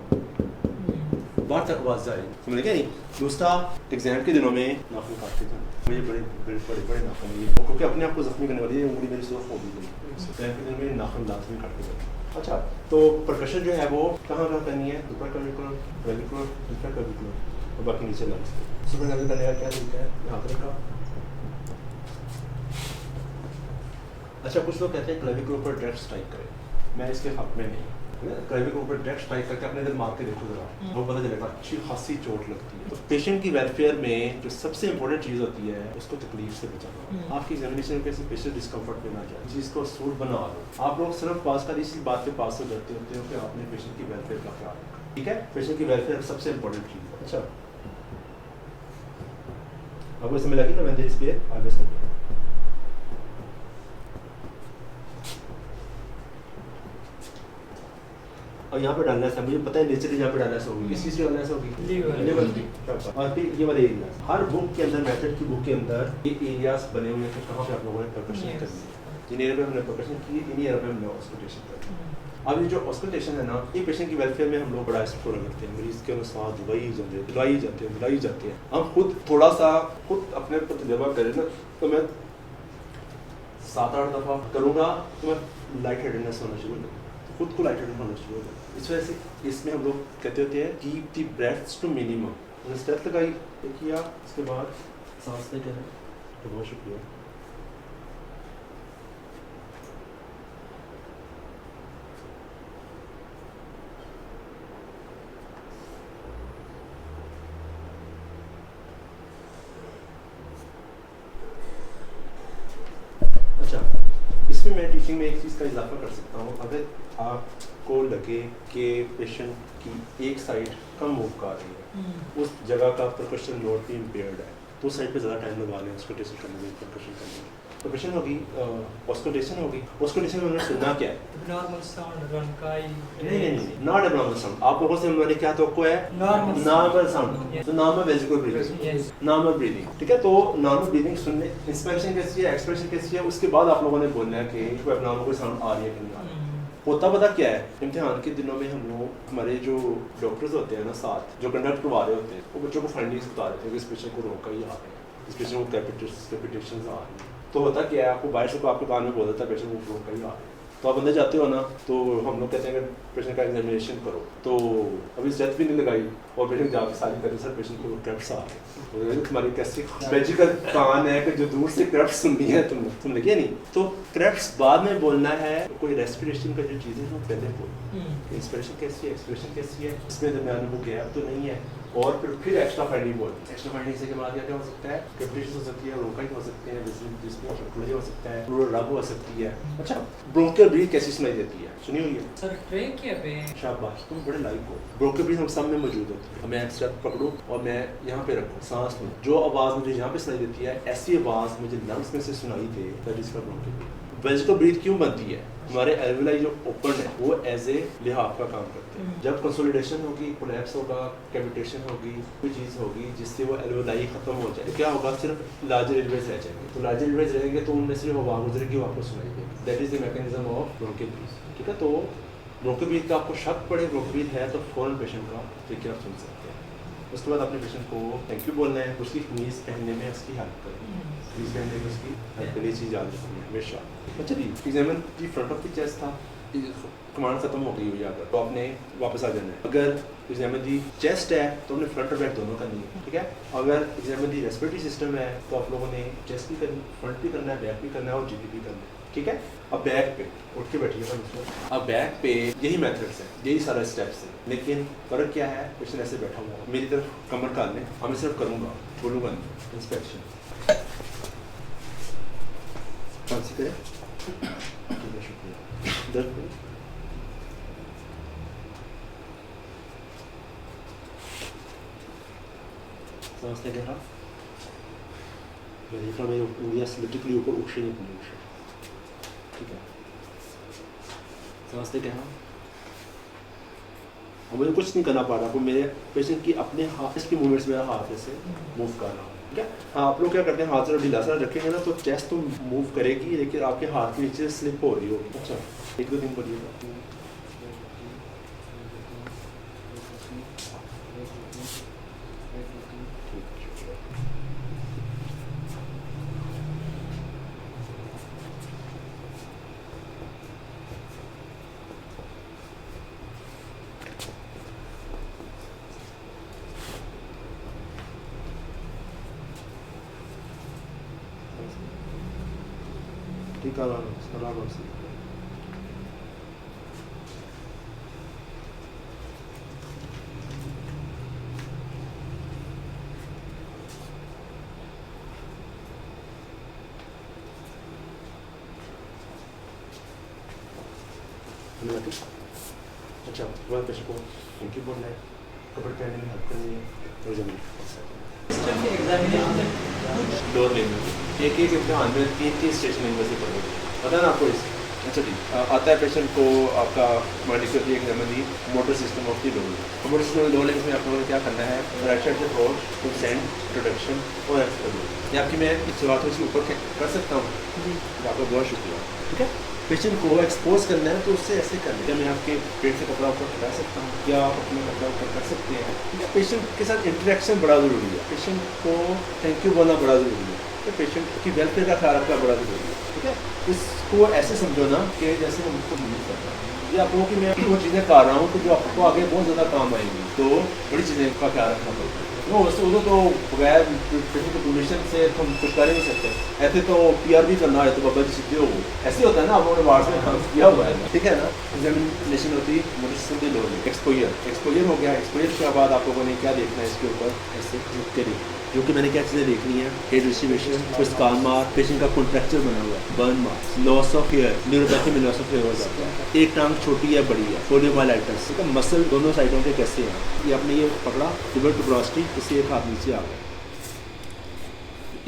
बाहर तक आवाज़ जाएगी, समझ गया नहीं। दूसरा, एग्जाम के दिनों में नाखून काटते थे मुझे, बड़े नाखून ये क्योंकि अपने आप को जख्मी करने वाली है, उंगली मेरी सिर्फ हो गई। एग्जाम के दिनों में नाखून लाजमी काटते थे। अच्छा, तो परकशन जो है वो कहाँ करनी है, ऊपर क्लेविकुलर, दूसरा क्लेविकुलर और बाकी नीचे लंग्स। सुपर क्लेविकुलर करने का क्या तरीका है, यहाँ पर रखा। अच्छा, कुछ लोग कहते हैं क्लेविकुलर पर डायरेक्ट स्ट्राइक करें, मैं इसके हक में नहीं। क्लेविकुलर ऊपर डायरेक्ट स्ट्राइक करके अपने इधर मार के देखो जरा, वो पता चलेगा अच्छी खासी चोट लगती है। तो पेशेंट की वेलफेयर में जो सबसे इंपॉर्टेंट चीज़ होती है उसको तकलीफ से बचाना। आपकी एग्जामिनेशन में पेशेंट डिस्कम्फर्ट में ना जाए, चीज़ को सूट बना लो। आप लोग सिर्फ पास कर इसी बात पे पास हो जाते होते हो कि आपने पेशेंट की वेलफेयर का ख्याल रखा, ठीक है। पेशेंट की वेलफेयर सबसे इंपॉर्टेंट चीज़ है। अच्छा, आपको इसमें लगी ना, मैं इस पे आगे समझ। और यहाँ पे डालना है, मुझे पता है नेचुरली यहाँ पे डालना से होगी, किस चीज़ पे डालना से होगी, लीवर पे। और फिर ये वाले एरिया हर बुक के अंदर, मेथड की बुक के अंदर ये एरियाज बने हुए हैं, कहाँ पे आप लोगों ने परकशन करनी है। जिन एरिया पे हमने परकशन की, इन एरिया पे हमने ऑस्कल्टेशन करनी है। अब ये जो ऑस्कल्टेशन है ना, ये पेशेंट की वेलफेयर में हम लोग बड़ा एक्सप्लोर करते हैं, मरीज के अनुसार दिलाई जाते हैं। हम खुद थोड़ा सा खुद अपने पर तजर्बा करें ना, तो मैं 7-8 दफ़ा करूँगा तो मैं लाइट हेडेडनेस होना शुरू हो, खुद को लाइट हेडेड होना शुरू हो जाए। इस वजह से इसमें हम लोग कहते होते हैं keep the breaths to minimum. मैंने स्टेप लगाई किया, उसके बाद सांस लेके है, तो बहुत शुक्रिया। अच्छा, इसमें मैं टीचिंग में एक चीज़ का इजाफा कर सकता हूँ। अगर आपको लगे कि पेशेंट की एक साइड कम मूव कर रही है, उस जगह का परकशन नोट भी इम्पेयर्ड है, तो उस साइड पे ज़्यादा टाइम लगा लें ऑस्कल्टेशन करने में, परकशन करने में। तो पेशेंट होगी ऑस्कल्टेशन होगी, ऑस्कल्टेशन में उन्होंने सुनना क्या है, नॉर्मल साउंड, रनकाई नहीं, नॉट एब्नॉर्मल साउंड। आप लोगों से मैंने क्या तो है, नॉर्मल साउंड, तो normal vesicle breathing, normal breathing, ठीक है। तो नॉर्मल ब्रीदिंग सुनने, इंस्पिरेशन कैसी है, एक्सप्रेशन कैसी है, उसके बाद आप लोगों ने बोलना है कि कोई एब्नॉर्मल कोई साउंड आ रही है कि नहीं आ रही है। होता पता क्या है, इम्तिहान के दिनों में हम लोग, हमारे जो डॉक्टर्स होते हैं ना साथ, जो कंडक्ट करवा रहे होते हैं, वो बच्चों को फाइंडिंग्स बता रहे थे कि इस पेशेंट को रोका ही आ रहे हैं, इस पेशेंट को कैपिटेशन आ रही है। तो होता क्या है, आपको बाहर से को आपके कान में बोल देता है पेशेंट को रोका ही आ रहा है, तो आप अंदर जाते हो ना, तो हम लोग कहते हैं कि पेशेंट का एग्जामिनेशन करो। तो अभी स्टेप भी नहीं लगाई और पेशेंट जाके सारी करते सर पेशेंट को क्रैप्स आ रहे हैं, तुम्हारी कैसी मैजिकल कान है कि जो दूर से क्रैप्स सुननी है तुमने किया नहीं। तो क्रैप्स बाद में बोलना है, कोई रेस्पिरेशन का जो चीज़ें वो पहले बोलो, इंस्पिरेशन कैसी है, एक्सप्रेशन कैसी है, इसमें दरमियान में वो गैप तो नहीं है, और फिर एक्स्ट्रा फाइंडिंग बोल। एक्स्ट्रा फाइंडिंग से के बाद क्या हो सकता है, कैपिटेशन हो सकती है, रोकाई हो सकते हैं, जिसमें हो सकता है, प्लूरल रब हो सकती है। अच्छा, ब्रोंकियल ब्रीथ कैसी सुनाई देती है, सुनी हुई है सर, ट्रेकिया पे शाबाश, तुम बड़े लाइक हो। ब्रोंकियल ब्रीथ हम सब में मौजूद होती है। मैं स्टेप पकड़ूं और मैं यहाँ पे रखूँ, सांस लूँ, जो आवाज़ मुझे यहाँ पे सुनाई देती है, ऐसी आवाज़ मुझे लंग्स में से सुनाई दे, that is called bronchial breath. Vesicular breath क्यों बनती है, हमारे एल्वेलाई जो ओपन है वो एज ए लिहाफ का काम करते हैं। जब कंसोलिडेशन होगी, कोलैप्स होगा, कैविटेशन होगी, कोई चीज़ होगी जिससे वो एल्वेलाई खत्म हो जाए, तो क्या होगा, सिर्फ लार्जर एल्वेज रह जाएंगे। तो लार्जर एल्वेज रहेंगे तो उनमें सिर्फ हवा गुजरेगी, वो आपको सुनाई देगी। That is the mechanism of bronchial breath, ठीक है। तो ब्रोंकियल ब्रीथ का आपको शक पड़े ब्रोंकियल ब्रीथ है तो फौरन पेशेंट का ट्रीटमेंट आप सुन सकते हैं। उसके बाद अपने पेशेंट को थैंक यू बोलना है, उसकी कमीज़ पहनने में उसकी हेल्प करें, कमीज़ पहनने में उसकी हेल्प करनी चीज़ याद रखनी है हमेशा। अच्छा जी, एग्जामिन की फ्रंट ऑफ द चेस्ट था, कमांड खत्म हो गई हुई है, तो आपने वापस आ जाना है। अगर एग्जामिन दी चेस्ट है तो हमने फ्रंट और बैक दोनों करनी है, ठीक है। अगर एग्जामिन दी रेस्पिरेटरी सिस्टम है तो आप लोगों ने चेस्ट भी करनी, फ्रंट भी करना है, बैक भी करना है और जीटी भी करना है, ठीक है। अब बैक पे उठ के बैठिएगा, अब बैक पे यही मेथड्स है, यही सारा स्टेप्स है, लेकिन फ़र्क क्या है, पेशेंट ऐसे बैठा हुआ है, मेरी तरफ कमर कान लें, मैं सिर्फ करूँगा, बोलूँगा नहीं, इंस्पेक्शन कौन सी करें, ठीक है, शुक्रिया। दर्द समझते क्या हाँ, मैं देख रहा हूँ मेरी उंगलियाँ सिमेट्रिकली ऊपर उठ रही हैं, ठीक है, समझते क्या हाँ। और मुझे कुछ नहीं करना पड़ रहा, मेरे पेशेंट की अपने हाथ इसकी मूवमेंट्स मेरा हाथ ऐसे मूव कर रहा हूँ, ठीक है। हाँ, आप लोग क्या करते हैं, हाथ से ढीला सा रखेंगे ना तो चेस्ट तो मूव करेगी लेकिन आपके हाथ के नीचे स्लिप हो रही होगी। अच्छा, एक दो दिन बढ़िएगा। ठीक है, आराम से। अच्छा, वह पेशेंट को उनकी बोलना है, कपड़े पहनने में हेल्प करनी है और जमीन सिस्टम के एग्जामिनेशन में डोर लैंग्वेज एक इम्तिहान में 3 स्टेशन लैंग्वेज से पढ़ोगे, पता ना आपको इस। अच्छा जी, आता है पेशेंट को आपका medical examine the motor system of the door. Motor system of door language में आप लोगों ने क्या करना है, राइट साइड से अप्रोच, कंसेंट, इंट्रोडक्शन और एक्सप्लेन। ये आपकी मैं इस बात को ऊपर कर सकता हूँ जी, आपका बहुत शुक्रिया, ठीक है। पेशेंट को एक्सपोज करना है तो उससे ऐसे करना है, मैं आपके पेट से कपड़ा ऊपर हटा सकता हूँ या आप अपना कपड़ा ऊपर कर सकते हैं, ठीक है। पेशेंट के साथ इंटरेक्शन बड़ा ज़रूरी है, पेशेंट को थैंक यू बोलना बड़ा ज़रूरी है, तो पेशेंट की वेलफेयर का ख्याल रखना बड़ा ज़रूरी है, ठीक है। इसको ऐसे समझो ना कि जैसे हम उसको यूज़ कर रहे हैं, ये आप लोगों की मैं वो चीज़ें कर रहा हूँ तो जो आपको आगे बहुत ज़्यादा काम आएंगी, तो बड़ी चीज़ें का ख्याल रखना पड़ता है। वो उधर तो बगैर पेशेंट की परमिशन से हम कुछ कर ही नहीं सकते, ऐसे तो PR भी करना है तो बाबा जी सीधे हो, ऐसे होता है ना, आप लोगों ने वार्ड में काम किया हुआ है, ठीक है ना। एग्जामिनेशन होती है मोटर सिस्टम के लोग, एक्सपोजर हो गया। एक्सपोजर के बाद आप लोगों ने क्या देखना है इसके ऊपर, ऐसे करिए जो कि मैंने क्या चीज़ें देखनी है, हेड डिस्ट्रीब्यूशन, फिर स्काल मार्क, पेशेंट का कॉन्ट्रैक्चर बना हुआ है, burn mark, loss of hair, neuropathy में लॉस ऑफ हेयर हो जाता है, एक टांग छोटी है बड़ी है, पोलियोमाइलाइटिस, ठीक है। मसल दोनों साइडों के कैसे हैं, ये आपने ये पकड़ा, ट्यूबर टुब्रोसिटी, इससे एक हाथ नीचे आ गया,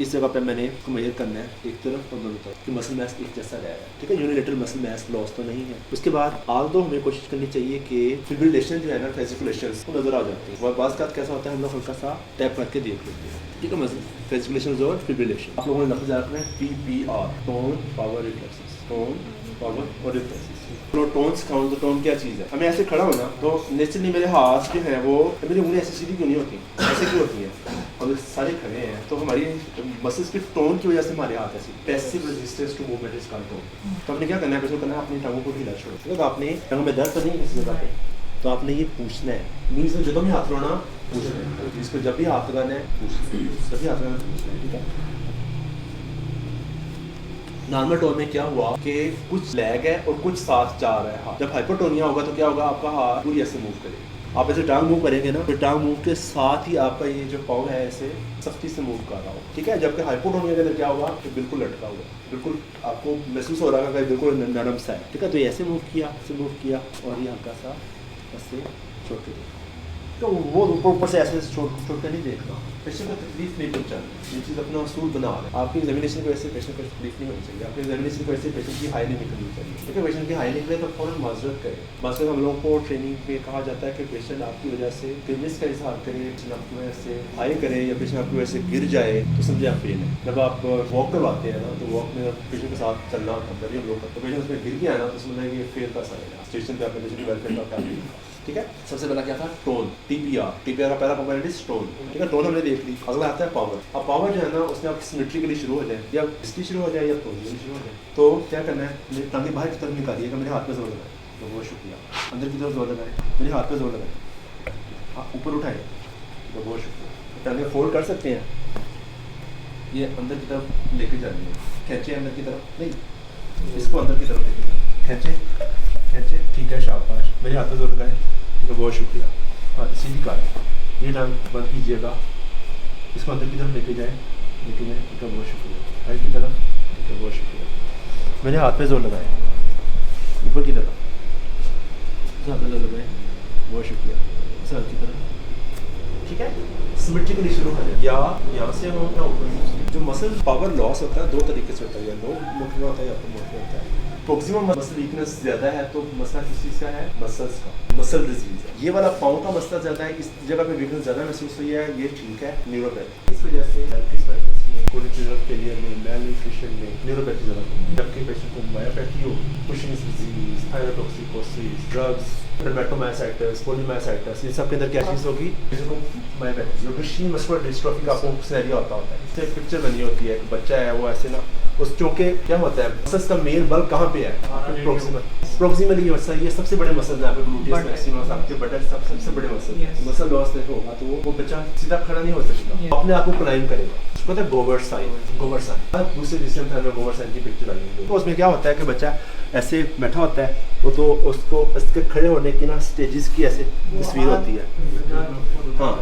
इस जगह पे मैंने इसको मेजर करना है एक तरफ और दोनों तरफ कि मसल मैस एक जैसा रह रहा है, ठीक है। यूनिलेटरल मसल मैस लॉस तो नहीं है। उसके बाद आल दो हमें कोशिश करनी चाहिए कि फिब्रिलेशन जो है ना, फेसिकुलेशन वो नजर आ जाती है। बात का कैसा होता है, हम लोग हल्का सा टैप करके देख लेते हैं, ठीक है। मसल फेसिकुलेशन और फिब्रिलेशन आप लोगों ने लफ्ज़ रखना है PPR, tone power reflexes, tone power और रिफ्लेक्सेस। तो टोन सिखाऊँ तो टोन क्या चीज़ है, हमें ऐसे खड़ा होना तो नेचुरली मेरे हाथ जो है वो, मेरी उंगली ऐसी सीधी क्यों नहीं होती, ऐसे क्यों होती है, और सारे खड़े हैं तो हमारी मसल्स की टोन की वजह से हमारे हाथ ऐसी passive resistance to movement is called tone. तो आपने क्या करना है, करना है अपनी टांगों को ढीला छोड़ो, तो आपने टांगों में दर्द तो नहीं किसी जगह पे, तो आपने ये पूछना है, मीन्स में जब भी हाथ लगाना पूछना है, जिसको जब भी हाथ लगाना है पूछना है, जब भी हाथ लगाना पूछना है, ठीक है। नॉर्मल टोन में क्या हुआ कि कुछ लैग है और कुछ साथ जा रहा है हाथ, जब हाइपरटोनिया होगा तो क्या होगा, आपका हाथ पूरी ऐसे मूव करेगा, आप ऐसे टांग मूव करेंगे ना तो टांग मूव के साथ ही आपका ये जो पाँव है ऐसे सख्ती से मूव कर रहा हो, ठीक है। जबकि हाइपोटोनिया के अंदर क्या होगा कि बिल्कुल लटका हुआ, बिल्कुल आपको महसूस हो रहा है कि बिल्कुल नरम सा है, ठीक है। तो ऐसे मूव किया, ऐसे मूव किया और ये हल्का सा ऐसे छोड़ के देखा, तो वो ऊपर से ऐसे छोड़ कर नहीं देखना, पेशेंट को तकलीफ नहीं पहुंचानी, ये चीज़ अपना असूल बना रहे हैं। आपकी एग्जामिनेशन को ऐसे पेशेंट को तकलीफ नहीं होनी चाहिए, आपकी एग्जामिनेशन को ऐसे पेशेंट की हाई नहीं निकलनी चाहिए, ठीक है। पेशेंट की हाई निकले तो फ़ौरन माजरत करें। बस हम लोगों को ट्रेनिंग में कहा जाता है कि पेशेंट आपकी वजह से फिटनेस का इजहार करे, पेशेंट आपकी वजह से हाई करे या पेशेंट आपकी वजह से गिर जाए तो समझे आप फेल है। जब आप वॉक करवाते हैं ना तो वॉक में पेशेंट के साथ चलना होता है, हम लोग तो पेशेंट उसमें गिर गया ना तो समझना कि फेल का साइन है, स्टेशन पर आपने पेशेंट की वेलफेयर का काम, ठीक है। सबसे पहला क्या था, टोन, TPR का पहला कंपोनेंट इज टोन, ठीक है। टोन हमने देख ली, अगला आता है पावर। अब पावर जो है ना उसमें आप सिमेट्रिकली शुरू हो जाए या इसकी शुरू हो जाए या टोन शुरू हो जाए, तो क्या करना है, मेरी टांगे बाहर की तरफ निकालिएगा, मेरे हाथ पे जोर लगाए, तो बहुत शुक्रिया, अंदर की तरफ जोर लगाए, मेरे हाथ पे जोर लगाए, हाँ ऊपर उठाए, तो बहुत शुक्रिया, टांगे फोल्ड कर सकते हैं, ये अंदर की तरफ लेके जानी है, खींचे अंदर की तरफ, नहीं इसको अंदर की तरफ लेके जाए, खींचे, ठीक है, शाबाश, मेरे हाथ पे जोर लगाए, ठीक है, बहुत शुक्रिया। हाँ सीधी काट, ये टांग बंद कीजिएगा, इसको अंदर की तरफ लेके जाए, ठीक है, बहुत शुक्रिया, साइड की तरफ, ठीक है, बहुत शुक्रिया, मेरे हाथ पे जोर लगाए, ऊपर की तरफ, इस हाथ पे जोर लगाए, बहुत शुक्रिया, इस हाथ की तरफ, ठीक है। सिमेट्रिकली शुरू करें, या यहाँ से हो या ऊपर। जो मसल पावर लॉस होता है दो तरीके से होता है, या लो मोटिव होता है या अपर मोटिव होता है। प्रोक्सिमम मसल वीकनेस ज़्यादा है तो मसला किस चीज़ का है, मसल्स का, मसल डिजीज है। ये वाला पाँव का मसला ज़्यादा है, इस जगह पे वीकनेस ज़्यादा महसूस हुई है, ये ठीक है, न्यूरोपैथी। इस वजह से कोलेस्ट्रॉल फेलियर में, मैलन्यूट्रिशन में न्यूरोपैथी ज़्यादा कम है। जबकि पेशेंट को मायोपैथी हो, Cushing's disease, thyrotoxicosis, drugs, dermatomyositis, polymyositis, ये सब के अंदर क्या चीज़ होगी, मायोपैथी। जो मशीन मस्कुलर डिस्ट्रॉफी का आपको सिनेरियो होता है, इससे पिक्चर बनी होती है, एक बच्चा है वो ऐसे ना, उस चौके क्या होता है, मसल्स का मेन बल कहाँ पे है, प्रोक्सिमली ये मसल, ये सबसे बड़े मसल है, ग्लूटियस मैक्सिमस, आपके बटन सबसे बड़े मसल। मसल लॉस नहीं होगा तो वो बच्चा सीधा खड़ा नहीं हो सकता, अपने आप को क्लाइम करेगा। उसको कहते हैं गोबर साइन, गोबर साइन। दूसरे रिसेंट में गोबर साइन की पिक्चर आई है, तो उसमें क्या होता है कि बच्चा ऐसे बैठा होता है, वो तो उसको इसके खड़े होने की ना स्टेजेस की ऐसे तस्वीर होती है। हाँ,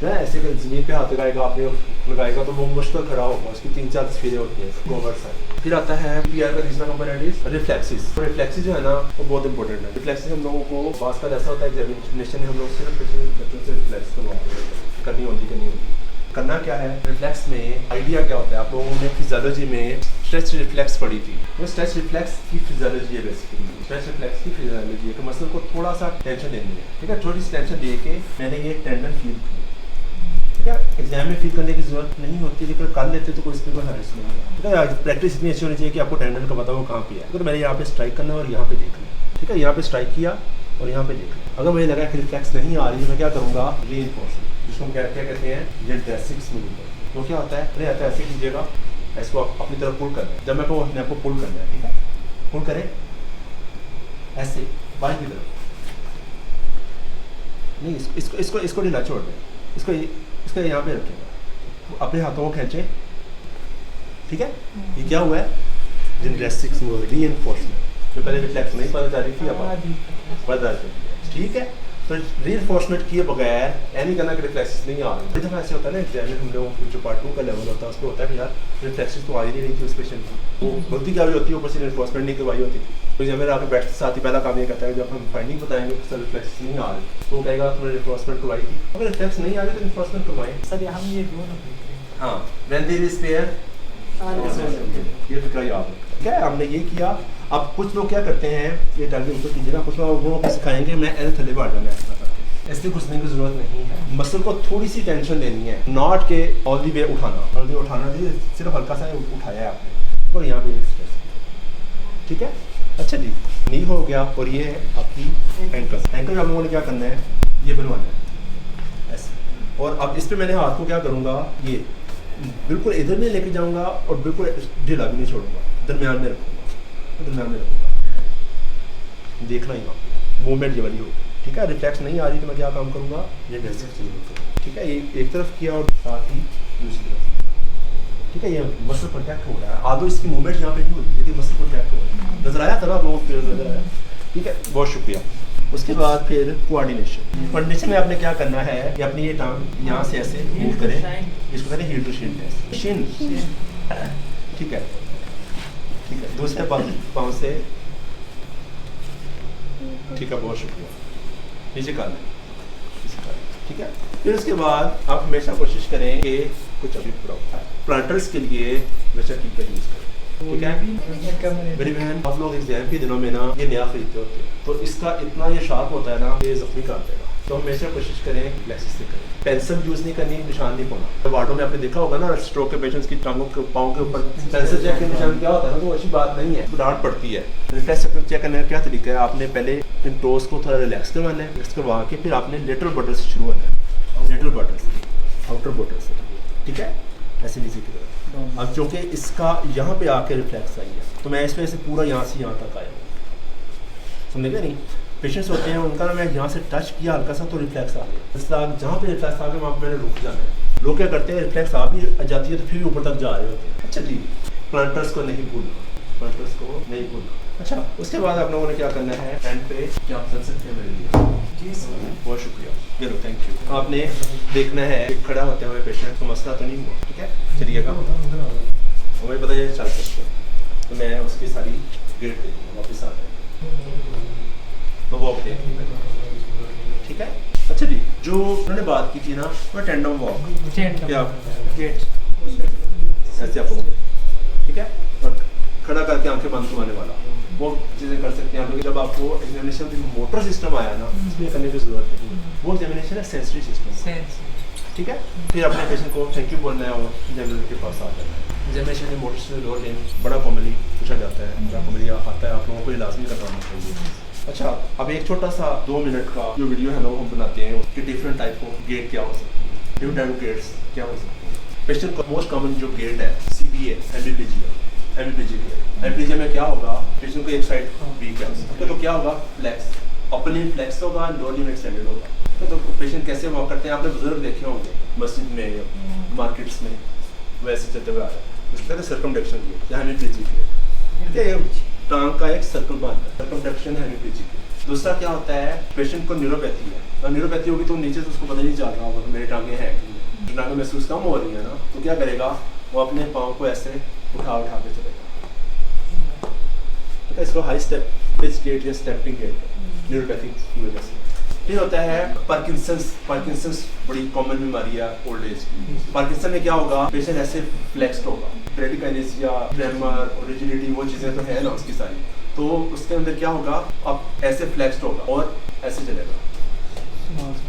ऐसे जमीन पे हाथ लगाएगा, आपने लगाएगा तो वो मुश्किल खड़ा होगा, उसकी 3-4 तस्वीरें होती हैं, गोबर साइन। फिर आता है पीआर का तीसरा कंपोनेंट इज रिफ्लेक्सिस। रिफ्लेक्सिस जो है ना वो बहुत इंपॉर्टेंट है। रिफ्लेक्सिस हम लोगों को बात का ऐसा होता है एग्जामिनेशन में हम लोग सिर्फ बच्चों से रिफ्लेक्स करनी होती करना क्या है। रिफ्लेक्स में आइडिया क्या होता है, आप लोगों ने फिजियोलॉजी में स्ट्रेच रिफ्लेक्स पढ़ी थी, वो स्ट्रेच रिफ्लेक्स की फिजियोलॉजी है बेसिकली। स्ट्रेच रिफ्लेक्स की फिजियोलॉजी है कि मसल को थोड़ा सा टेंशन देनी है, ठीक है, थोड़ी सी टेंशन दे के मैंने ये टेंडन फील की, ठीक है। एग्जाम में फील करने की जरूरत नहीं होती, लेकिन कर लेते तो कोई इसमें कोई हर्ज नहीं है, ठीक है। प्रैक्टिस इतनी अच्छी होनी चाहिए कि आपको टेंडन का पता हो कहाँ पे है। तो मैंने यहाँ पे स्ट्राइक करना और यहाँ पे देखना, ठीक है, यहाँ पे स्ट्राइक किया और यहाँ पे देखना। अगर मुझे लगा कि रिफ्लेक्स नहीं आ रही है, मैं क्या करूँगा, रीइंफोर्समेंट, जिसको हम क्या कहते हैं, ये ड्रेसिक्स मूवमेंट। तो क्या होता है, अरे ऐसे कीजिएगा, इसको अपनी तरफ पुल करना है। जब मैं को अपने आप को पुल करना है, ठीक है, पुल करें ऐसे बाएं की तरफ, नहीं इसको ढीला छोड़ दें, इसको यहाँ पे रखेगा, अपने हाथों को खींचे, ठीक है। ये क्या हुआ है, जिनड्रेसिक्स मूवमेंट, रीइंफोर्समेंट। जो पहले रिफ्लेक्स नहीं पता जा रही थी, अब बता रही, ठीक है। तो रीइंफोर्समेंट किए बगैर यानी करना कि रिफ्लेक्सेस नहीं आ रही। जब ऐसे होता है ना एग्जाम में, हम लोगों जो पार्ट 2 का लेवल होता है उसमें होता है कि यार रिफ्लेक्सेस तो आ ही नहीं रही थी उस पेशेंट की, वो गलती क्या भी होती है, ऊपर से रीइंफोर्समेंट नहीं करवाई होती। तो जब मेरा आके बैठते साथ ही पहला काम ये कहता है, जब हम फाइंडिंग बताएंगे तो रिफ्लेक्सेस नहीं आ रही, तो कहेगा तुमने रीइंफोर्समेंट करवाई थी। अगर रिफ्लेक्स नहीं आ रही तो रीइंफोर्समेंट करवाएं। सर हम ये दोनों, हाँ, व्हेन देयर इज पेयर, ये फिक्र याद है, ठीक है। हमने ये किया। अब कुछ लोग क्या करते हैं, ये टारगेट ऊपर कीजिएगा, कुछ लोग वो सिखाएंगे मैं एल थले बढ़ जाना है, ऐसे घुसने की जरूरत नहीं है। मसल को थोड़ी सी टेंशन देनी है, नॉट के ऑल दी वे उठाना नहीं, सिर्फ हल्का सा उठाया है आपने और यहाँ पे स्ट्रेस, ठीक है। अच्छा जी, नी हो गया और ये है आपकी एंकल आप लोगों ने क्या करना है, ये बनवाना है ऐसे। और अब इस पर मैंने हाथ को क्या करूँगा, ये बिल्कुल इधर में लेके जाऊँगा और बिल्कुल ढीला भी नहीं छोड़ूंगा, दरम्यान में रखूँगा, देखना ही वहाँ मूवमेंट ये वाली होगी, ठीक है। रिफ्लेक्स नहीं आ रही तो मैं क्या काम करूँगा, ये ठीक है, ये एक तरफ किया और साथ ही दूसरी तरफ, ठीक है। ये मसल कॉन्टैक्ट हो रहा है, आदो इसकी मूवमेंट यहाँ पे नहीं हो रही, लेकिन मसल कॉन्टैक्ट हो रहा है, नजर आया था ना आप लोगों को, नजर आया, ठीक है, बहुत शुक्रिया। उसके बाद फिर कोऑर्डिनेशन में आपने क्या करना है, कि अपनी ये टांग यहाँ से ऐसे मूव करें, इसको कहते हैं heel to shin test, shin, ठीक है, ठीक है। दूसरे पाँव से, ठीक है, बहुत शुक्रिया, नीचे कर लें, ठीक है। फिर उसके बाद आप हमेशा कोशिश करें कि कुछ अभी पूरा प्लांटर्स के लिए वैसा टीका यूज़ करें, ठीक है। मेरी बहन, आप लोग एग्जाम के दिनों में ना ये नया खरीदते होते हैं, तो इसका इतना ये शार्प होता है ना, ये जख्मी कर देगा, तो हमेशा कोशिश करें ग्लासेस से करें, पेंसिल यूज़ नहीं करनी, निशान नहीं पाना। वार्डों में आपने देखा होगा ना, स्ट्रोक के पेशेंट्स की टांगों के पाँव के ऊपर पेंसिल चेक के निशान क्या होता है ना, तो अच्छी बात नहीं है, डांट पड़ती है। रिफ्लेक्स चेक करने का क्या तरीका है, आपने पहले इन टोस को थोड़ा रिलैक्स करवाना है, रिलैक्स करवा के फिर आपने लेटरल बटर से शुरू होना है, लेटरल बटर से, आउटर बटर से, ठीक है, ऐसे नीचे की तरफ। अब चूँकि इसका यहाँ पे आके रिफ्लेक्स आई है, तो मैं इस वजह से पूरा यहाँ से यहाँ तक आया, समझ गए नहीं। पेशेंट्स होते हैं उनका ना, मैं यहाँ से टच किया हल्का सा तो रिफ्लेक्स आ गया, इसलिए जहाँ पे रिफ्लेक्स आ गया वहाँ पे मैंने रुक जाना है। लोग क्या करते हैं, रिफ्लेक्स आ भी जाती है तो फिर भी ऊपर तक जा रहे होते हैं। अच्छा जी, प्लांटर्स को नहीं भूलना, प्लांटर्स को नहीं भूलना। अच्छा, उसके बाद आप लोगों ने क्या करना है, हैंड पे क्या आप चल सकते हैं मेरे लिए, जी सर, बहुत शुक्रिया, चलो थैंक यू। आपने देखना है खड़ा होते हुए पेशेंट को मसला तो नहीं हुआ, ठीक है, चलिएगा, हमें पता है चल सकते हैं, तो मैं उसकी सारी गेट दे दूँगा, वापस आ जाए तो वो अपडेट, ठीक है। अच्छा जी, जो उन्होंने बात की थी ना वो टेंडम वॉक, क्या ऐसे आप होंगे, ठीक है, और खड़ा करके आंखें बंद करवाने वाला वो चीज़ें कर सकते हैं आप लोग। जब आपको एग्जामिनेशन में मोटर सिस्टम आया ना इसमें करने की जरूरत है, वो एग्जामिनेशन है सेंसरी सिस्टम, ठीक है। फिर अपने पेशेंट को थैंक यू बोलना है और एग्जामिनर के पास आ जाना है। एग्जामिनेशन में मोटर सिस्टम लोअर लिम्ब बड़ा कॉमनली पूछा जाता है, बड़ा कॉमनली आता है, आप लोगों को ये लाजमी करना चाहिए। अच्छा, अब एक छोटा सा 2 मिनट का जो वीडियो है ना वो हम बनाते हैं, उसके डिफरेंट टाइप ऑफ गेट क्या हो सकती है, डिफरेंट टाइप ऑफ गेट्स क्या हो सकती है। पेशेंट का मोस्ट कॉमन जो गेट है CBA हेमिप्लेजिया में क्या होगा, पेशेंट को एक साइड वीक है तो क्या होगा, फ्लेक्स, अपर लिम्ब फ्लेक्स होगा, लोअर लिम्ब एक्सटेंडेड होगा। तो पेशेंट कैसे वॉक करते हैं, आपने बुजुर्ग देखे होंगे मस्जिद में, मार्केट्स में, वैसे चलते हुए आ रहा है, उसके कहते हैं सर्कमडक्शन गेट या हेमिप्लेजिया गेट, टांग का एक सर्कल बांधना है, सर्कमडक्शन हेमिप्लेजिया गेट। दूसरा क्या होता है, पेशेंट को न्यूरोपैथी है, और न्यूरोपैथी होगी तो नीचे से उसको पता नहीं चल रहा होगा मेरी टांगें हैं कि नहीं, टांगें महसूस कम हो रही है ना, तो क्या करेगा वो अपने पाँव को ऐसे उठा के चलेगा, तो इसको हाई स्टेप पिच गेट या स्टेपिंग गेट न्यूरोपैथिक की वजह से। फिर होता है पार्किंसंस बड़ी कॉमन बीमारी है ओल्ड एज की। पार्किंसन में क्या होगा, पेशेंट ऐसे फ्लेक्स्ड होगा, ब्रेडिकाइनेसिया, ट्रेमर और रिजिडिटी वो चीज़ें तो है ना उसकी सारी, तो उसके अंदर क्या होगा, अब ऐसे फ्लेक्स्ड होगा और ऐसे चलेगा,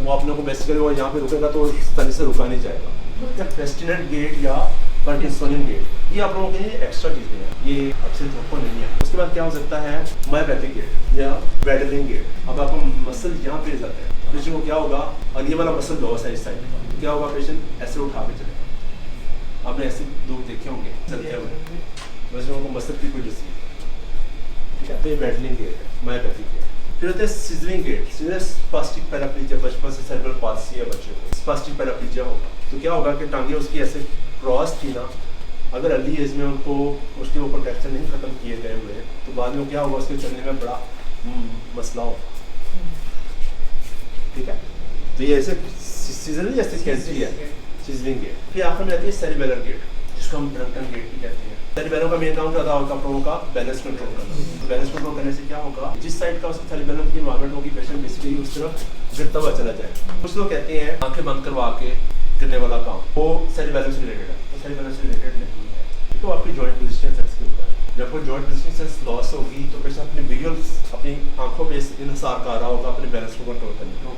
वो आप लोगों को बेसिकली वो यहाँ पे रुकेगा तो इस तरह से रुका नहीं जाएगा। फेस्टिनेट गेट या पार्किंसोनियन गेट, ये आप लोगों के लिए एक्स्ट्रा चीज़ें हैं, ये अक्सर सबको नहीं है। उसके बाद क्या हो सकता है, मायोपैथिक गेट या वेडलिंग गेट। अब आपको मसल यहाँ पे जाता है, पेशेंट को क्या होगा, और ये वाला मसल लॉस है इस साइड का, क्या होगा, पेशेंट ऐसे उठा के चलेगा। आपने ऐसे लोग देखे होंगे चलते हुए, वैसे लोगों को मसल की कोई डिसीज, ठीक है, तो ये वेडलिंग गेट है, मायोपैथिक गेट। फिर होता है सिजलिंग गेट, स्पास्टिक पैराप्लीजिया, बचपन से सेरेब्रल पाल्सी है बच्चे को, स्पास्टिक पैराप्लीजिया होगा, तो क्या होगा कि टांगे उसकी ऐसे क्रॉस थी ना, अगर अर्ली एज में उनको उसके वो प्रोटेक्शन नहीं खत्म किए गए हुए तो बाद में क्या होगा, उसके चलने में बड़ा मसला होगा, ठीक है। तो ये ऐसे सीजन जैसे कैंसरी है, सिजलिंग गेट। फिर आखिर में आती है सेरिबेलर गेट, जिसको हम ड्रंकन गेट भी कहते हैं। सेरिबेलम का मेन काम क्या होता है, लोगों का बैलेंस कंट्रोल करना। तो बैलेंस कंट्रोल करने से क्या होगा, जिस साइड का उसका सेरिबेलम की इन्वॉल्वमेंट होगी, पेशेंट बेसिकली उस तरफ गिरता हुआ चला जाए। कुछ लोग कहते हैं आंखें बंद करवा के गिरने वाला काम वो सेरिबेलम से रिलेटेड है, तो सेरिबेलम से रिलेटेड नहीं है, तो आपकी जॉइंट पोजीशन सेंस के ऊपर है। जब कोई जॉइंट पोजीशन सेंस लॉस होगी तो पेशेंट अपने विजुअल्स, अपनी आंखों पे इन्हिसार कर रहा होगा अपने बैलेंस को कंट्रोल करने के लिए।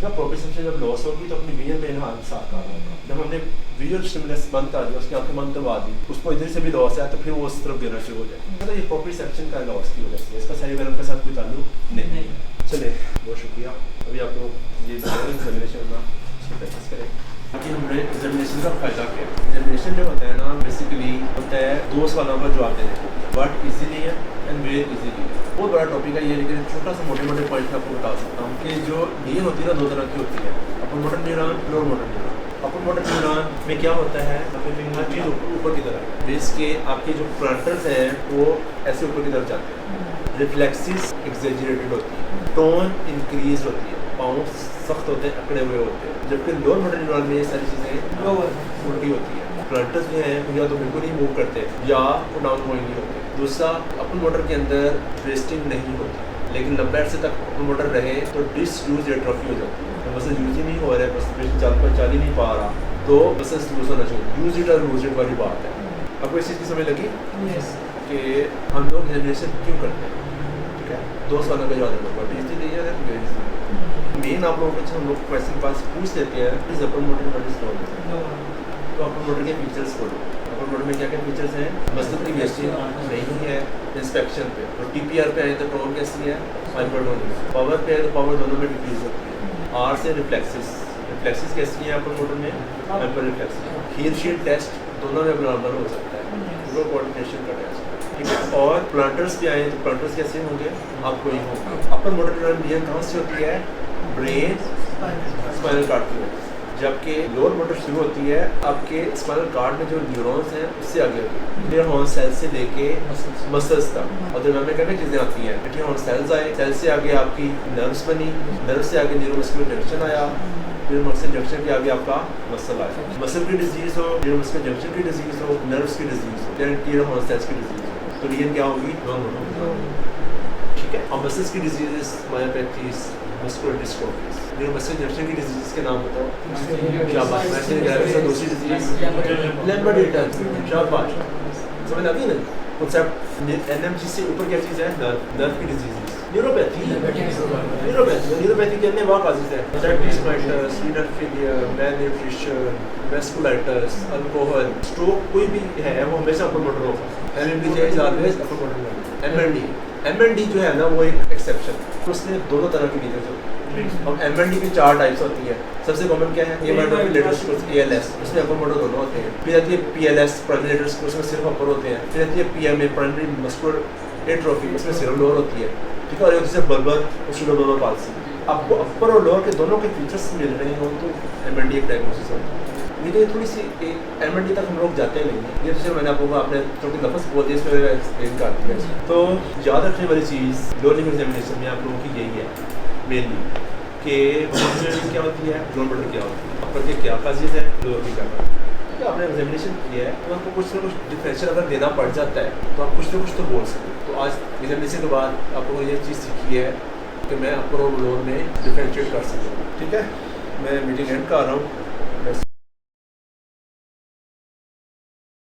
प्रोप्रियोसेप्शन जब लॉस होगी तो अपनी विजन पे इन्हिसार कर रहा होगा। जब हमने विजुअल स्टिमुलस बंद कर दिया, उसकी आंखें बंद करवा दी, उसको इधर से भी लॉस है तो फिर वो उस तरफ गिरना शुरू हो जाए, तो ये प्रोप्रियोसेप्शन का लॉस की वजह से, इसका सेरिबेलम के साथ कोई ताल्लुक नहीं है। चले, बहुत शुक्रिया। अभी आप लोग ये एग्जामिनेशन ना उसकी प्रैक्टिस करें। बाकी हमने एग्जामिनेशन का फ़ायदा क्या है, एग्जामिनेशन जो होता है ना बेसिकली होता है 2 सवालों का जवाब देने को, व्हाट इजीली है एंड वेयर इजीली है। बहुत बड़ा टॉपिक है ये, लेकिन छोटा सा मोटे पॉइंट आपको बता सकता हूँ कि जो नींद होती है ना 2 तरह की होती है, upper motor neuron, lower motor neuron. Upper motor neuron में क्या होता है, हर चीज़ ऊपर की तरफ, बेस के आपके जो फ्रंटल्स हैं वो ऐसे ऊपर की तरफ जाते हैं, रिफ्लेक्सिस एक्सेजरेटेड होती है, टोन इंक्रीज होती है, पाँव सख्त होते हैं, अकड़े हुए होते हैं, जबकि लोअर मोटर न्यूरॉन में ये सारी चीज़ें उल्टी होती है। फ्रंटल्स जो हैं या तो बिल्कुल ही मूव करते हैं या डाउन गोइंग नहीं होते। दूसरा, अपर मोटर के अंदर वेस्टिंग नहीं होती, लेकिन लंबे अरसे तक अपर मोटर रहे तो डिसयूज एट्रोफी हो जाती है, तो मसल यूज ही नहीं हो रहा है, बस पेशेंट चल ही नहीं पा रहा, तो मसल लूज होना चाहिए। यूज इट और लूज इट वाली बात है। आपको इस चीज़ की समझ लगी कि हम लोग एग्जामिनेशन क्यों करते हैं, ठीक है। 2 सवालों का जवाब देना पड़ता है, इसलिए मेन आप लोगों को हम लोग क्वेश्चन पास पूछ लेते हैं, इस upper motor what is non, तो अपर मोटर के फीचर्स बोलो। अपर मोटर में क्या क्या फीचर्स हैं, मसल की वेस्टिंग नहीं है इंस्पेक्शन पे, और TPR पे आए तो टोन कैसी है, हाइपरटोनिक, पावर पे आए तो पावर दोनों में डिक्रीज होती है। R से रिफ्लेक्सिस कैसी है अपर मोटर में, हाइपर रिफ्लेक्सिस। हील शील्ड टेस्ट दोनों में नॉर्मल हो सकता है, पूरा कोऑर्डिनेशन का टेस्ट, ठीक है। और प्लांटर्स पे आए तो प्लांटर्स कैसे होंगे, आपको ही होंगे। अपर मोटर न्यूरॉन कहाँ से होती है, ब्रेन स्पाइनल कार्ड की वजह, जबकि लोअर मोटर शुरू होती है आपके स्पाइनल कार्ड में जो न्यूरॉन्स हैं उससे आगे होती है, फिर हॉर्न सेल से लेके मसल्स तक, और दिमाग में चीज़ें आती हैं, फिर हॉर्न सेल्स आए, सेल से आगे आपकी नर्व्स बनी, नर्व से आगे न्यूरोमस्कुलर जंक्शन आया, फिर मसल जंक्शन के आगे आपका मसल आया, मसल की डिजीज़ हो, न्यूरोमस्कुलर जंक्शन की डिजीज़ हो, नर्व्स की डिजीज़ हो, फिर हॉर्न सेल्स की डिजीज़ हो, तो रीजन क्या होगी, ठीक है। अब मसल्स की diseases, myopathies, muscular dystrophies, neuromuscular junction की डिजीज के नाम बताओ। शाबाश। मैसेज ग्रेविस और दूसरी डिजीज लैम्बर्ट, शाबाश। समझ आती है ना कॉन्सेप्ट। एनएमजी से ऊपर क्या चीज़ है? नर्व की डिजीज। न्यूरोपैथी के अन्य वहाँ काजेज हैं, diabetes, renal failure, malnutrition, vasculitis, alcohol, stroke कोई भी है वो हमेशा अपर मोटर होगा। MND is always upper motor. MND जो है ना वो एक एक्सेप्शन, उसने दोनों तरह की डिजीज होती है। अब एमएनडी की 4 टाइप्स होती है। सबसे कॉमन क्या है? ALS, उसमें अपर मोटर दोनों होते हैं। फिर आती है PLS, प्राइमरी लेटर्स, उसमें सिर्फ अपर होते हैं। फिर आती है PMA, प्राइमरी मस्कुलर एट्रोफी, उसमें सिर्फ लोअर होती है। ठीक है, और जैसे बर्बर और सुडोबर्बर पाल्सी, आपको अपर और लोअर के दोनों के फीचर्स मिल रहे हो तो एमएनडी एक डायग्नोसिस होता है। लेकिन ये थोड़ी सी एमएनडी तक हम लोग जाते नहीं हैं। ये तो मैंने आपने क्योंकि लफ्ज़ बोल दिया इसमें एक्सप्लेन कर दिया। तो याद रखने वाली चीज़ लोअर एग्जामिनेशन में आप लोगों की यही है मेनली कि क्या होती है, लोअर बटर क्या होती है, अपर के क्या काजेज है, लोअर की क्या काजेज है। तो आपने एग्जामिनेशन किया है तो आपको कुछ ना कुछ डिफरेंशियल अगर देना पड़ जाता है तो आप कुछ ना कुछ तो बोल सकते। तो आज एग्जामिनेशन के बाद आप लोगों ने ये चीज़ सीखी है कि मैं अपर और लोअर में डिफरेंशिएट कर सकता हूँ। ठीक है, मैं मीटिंग एंड कर रहा हूँ।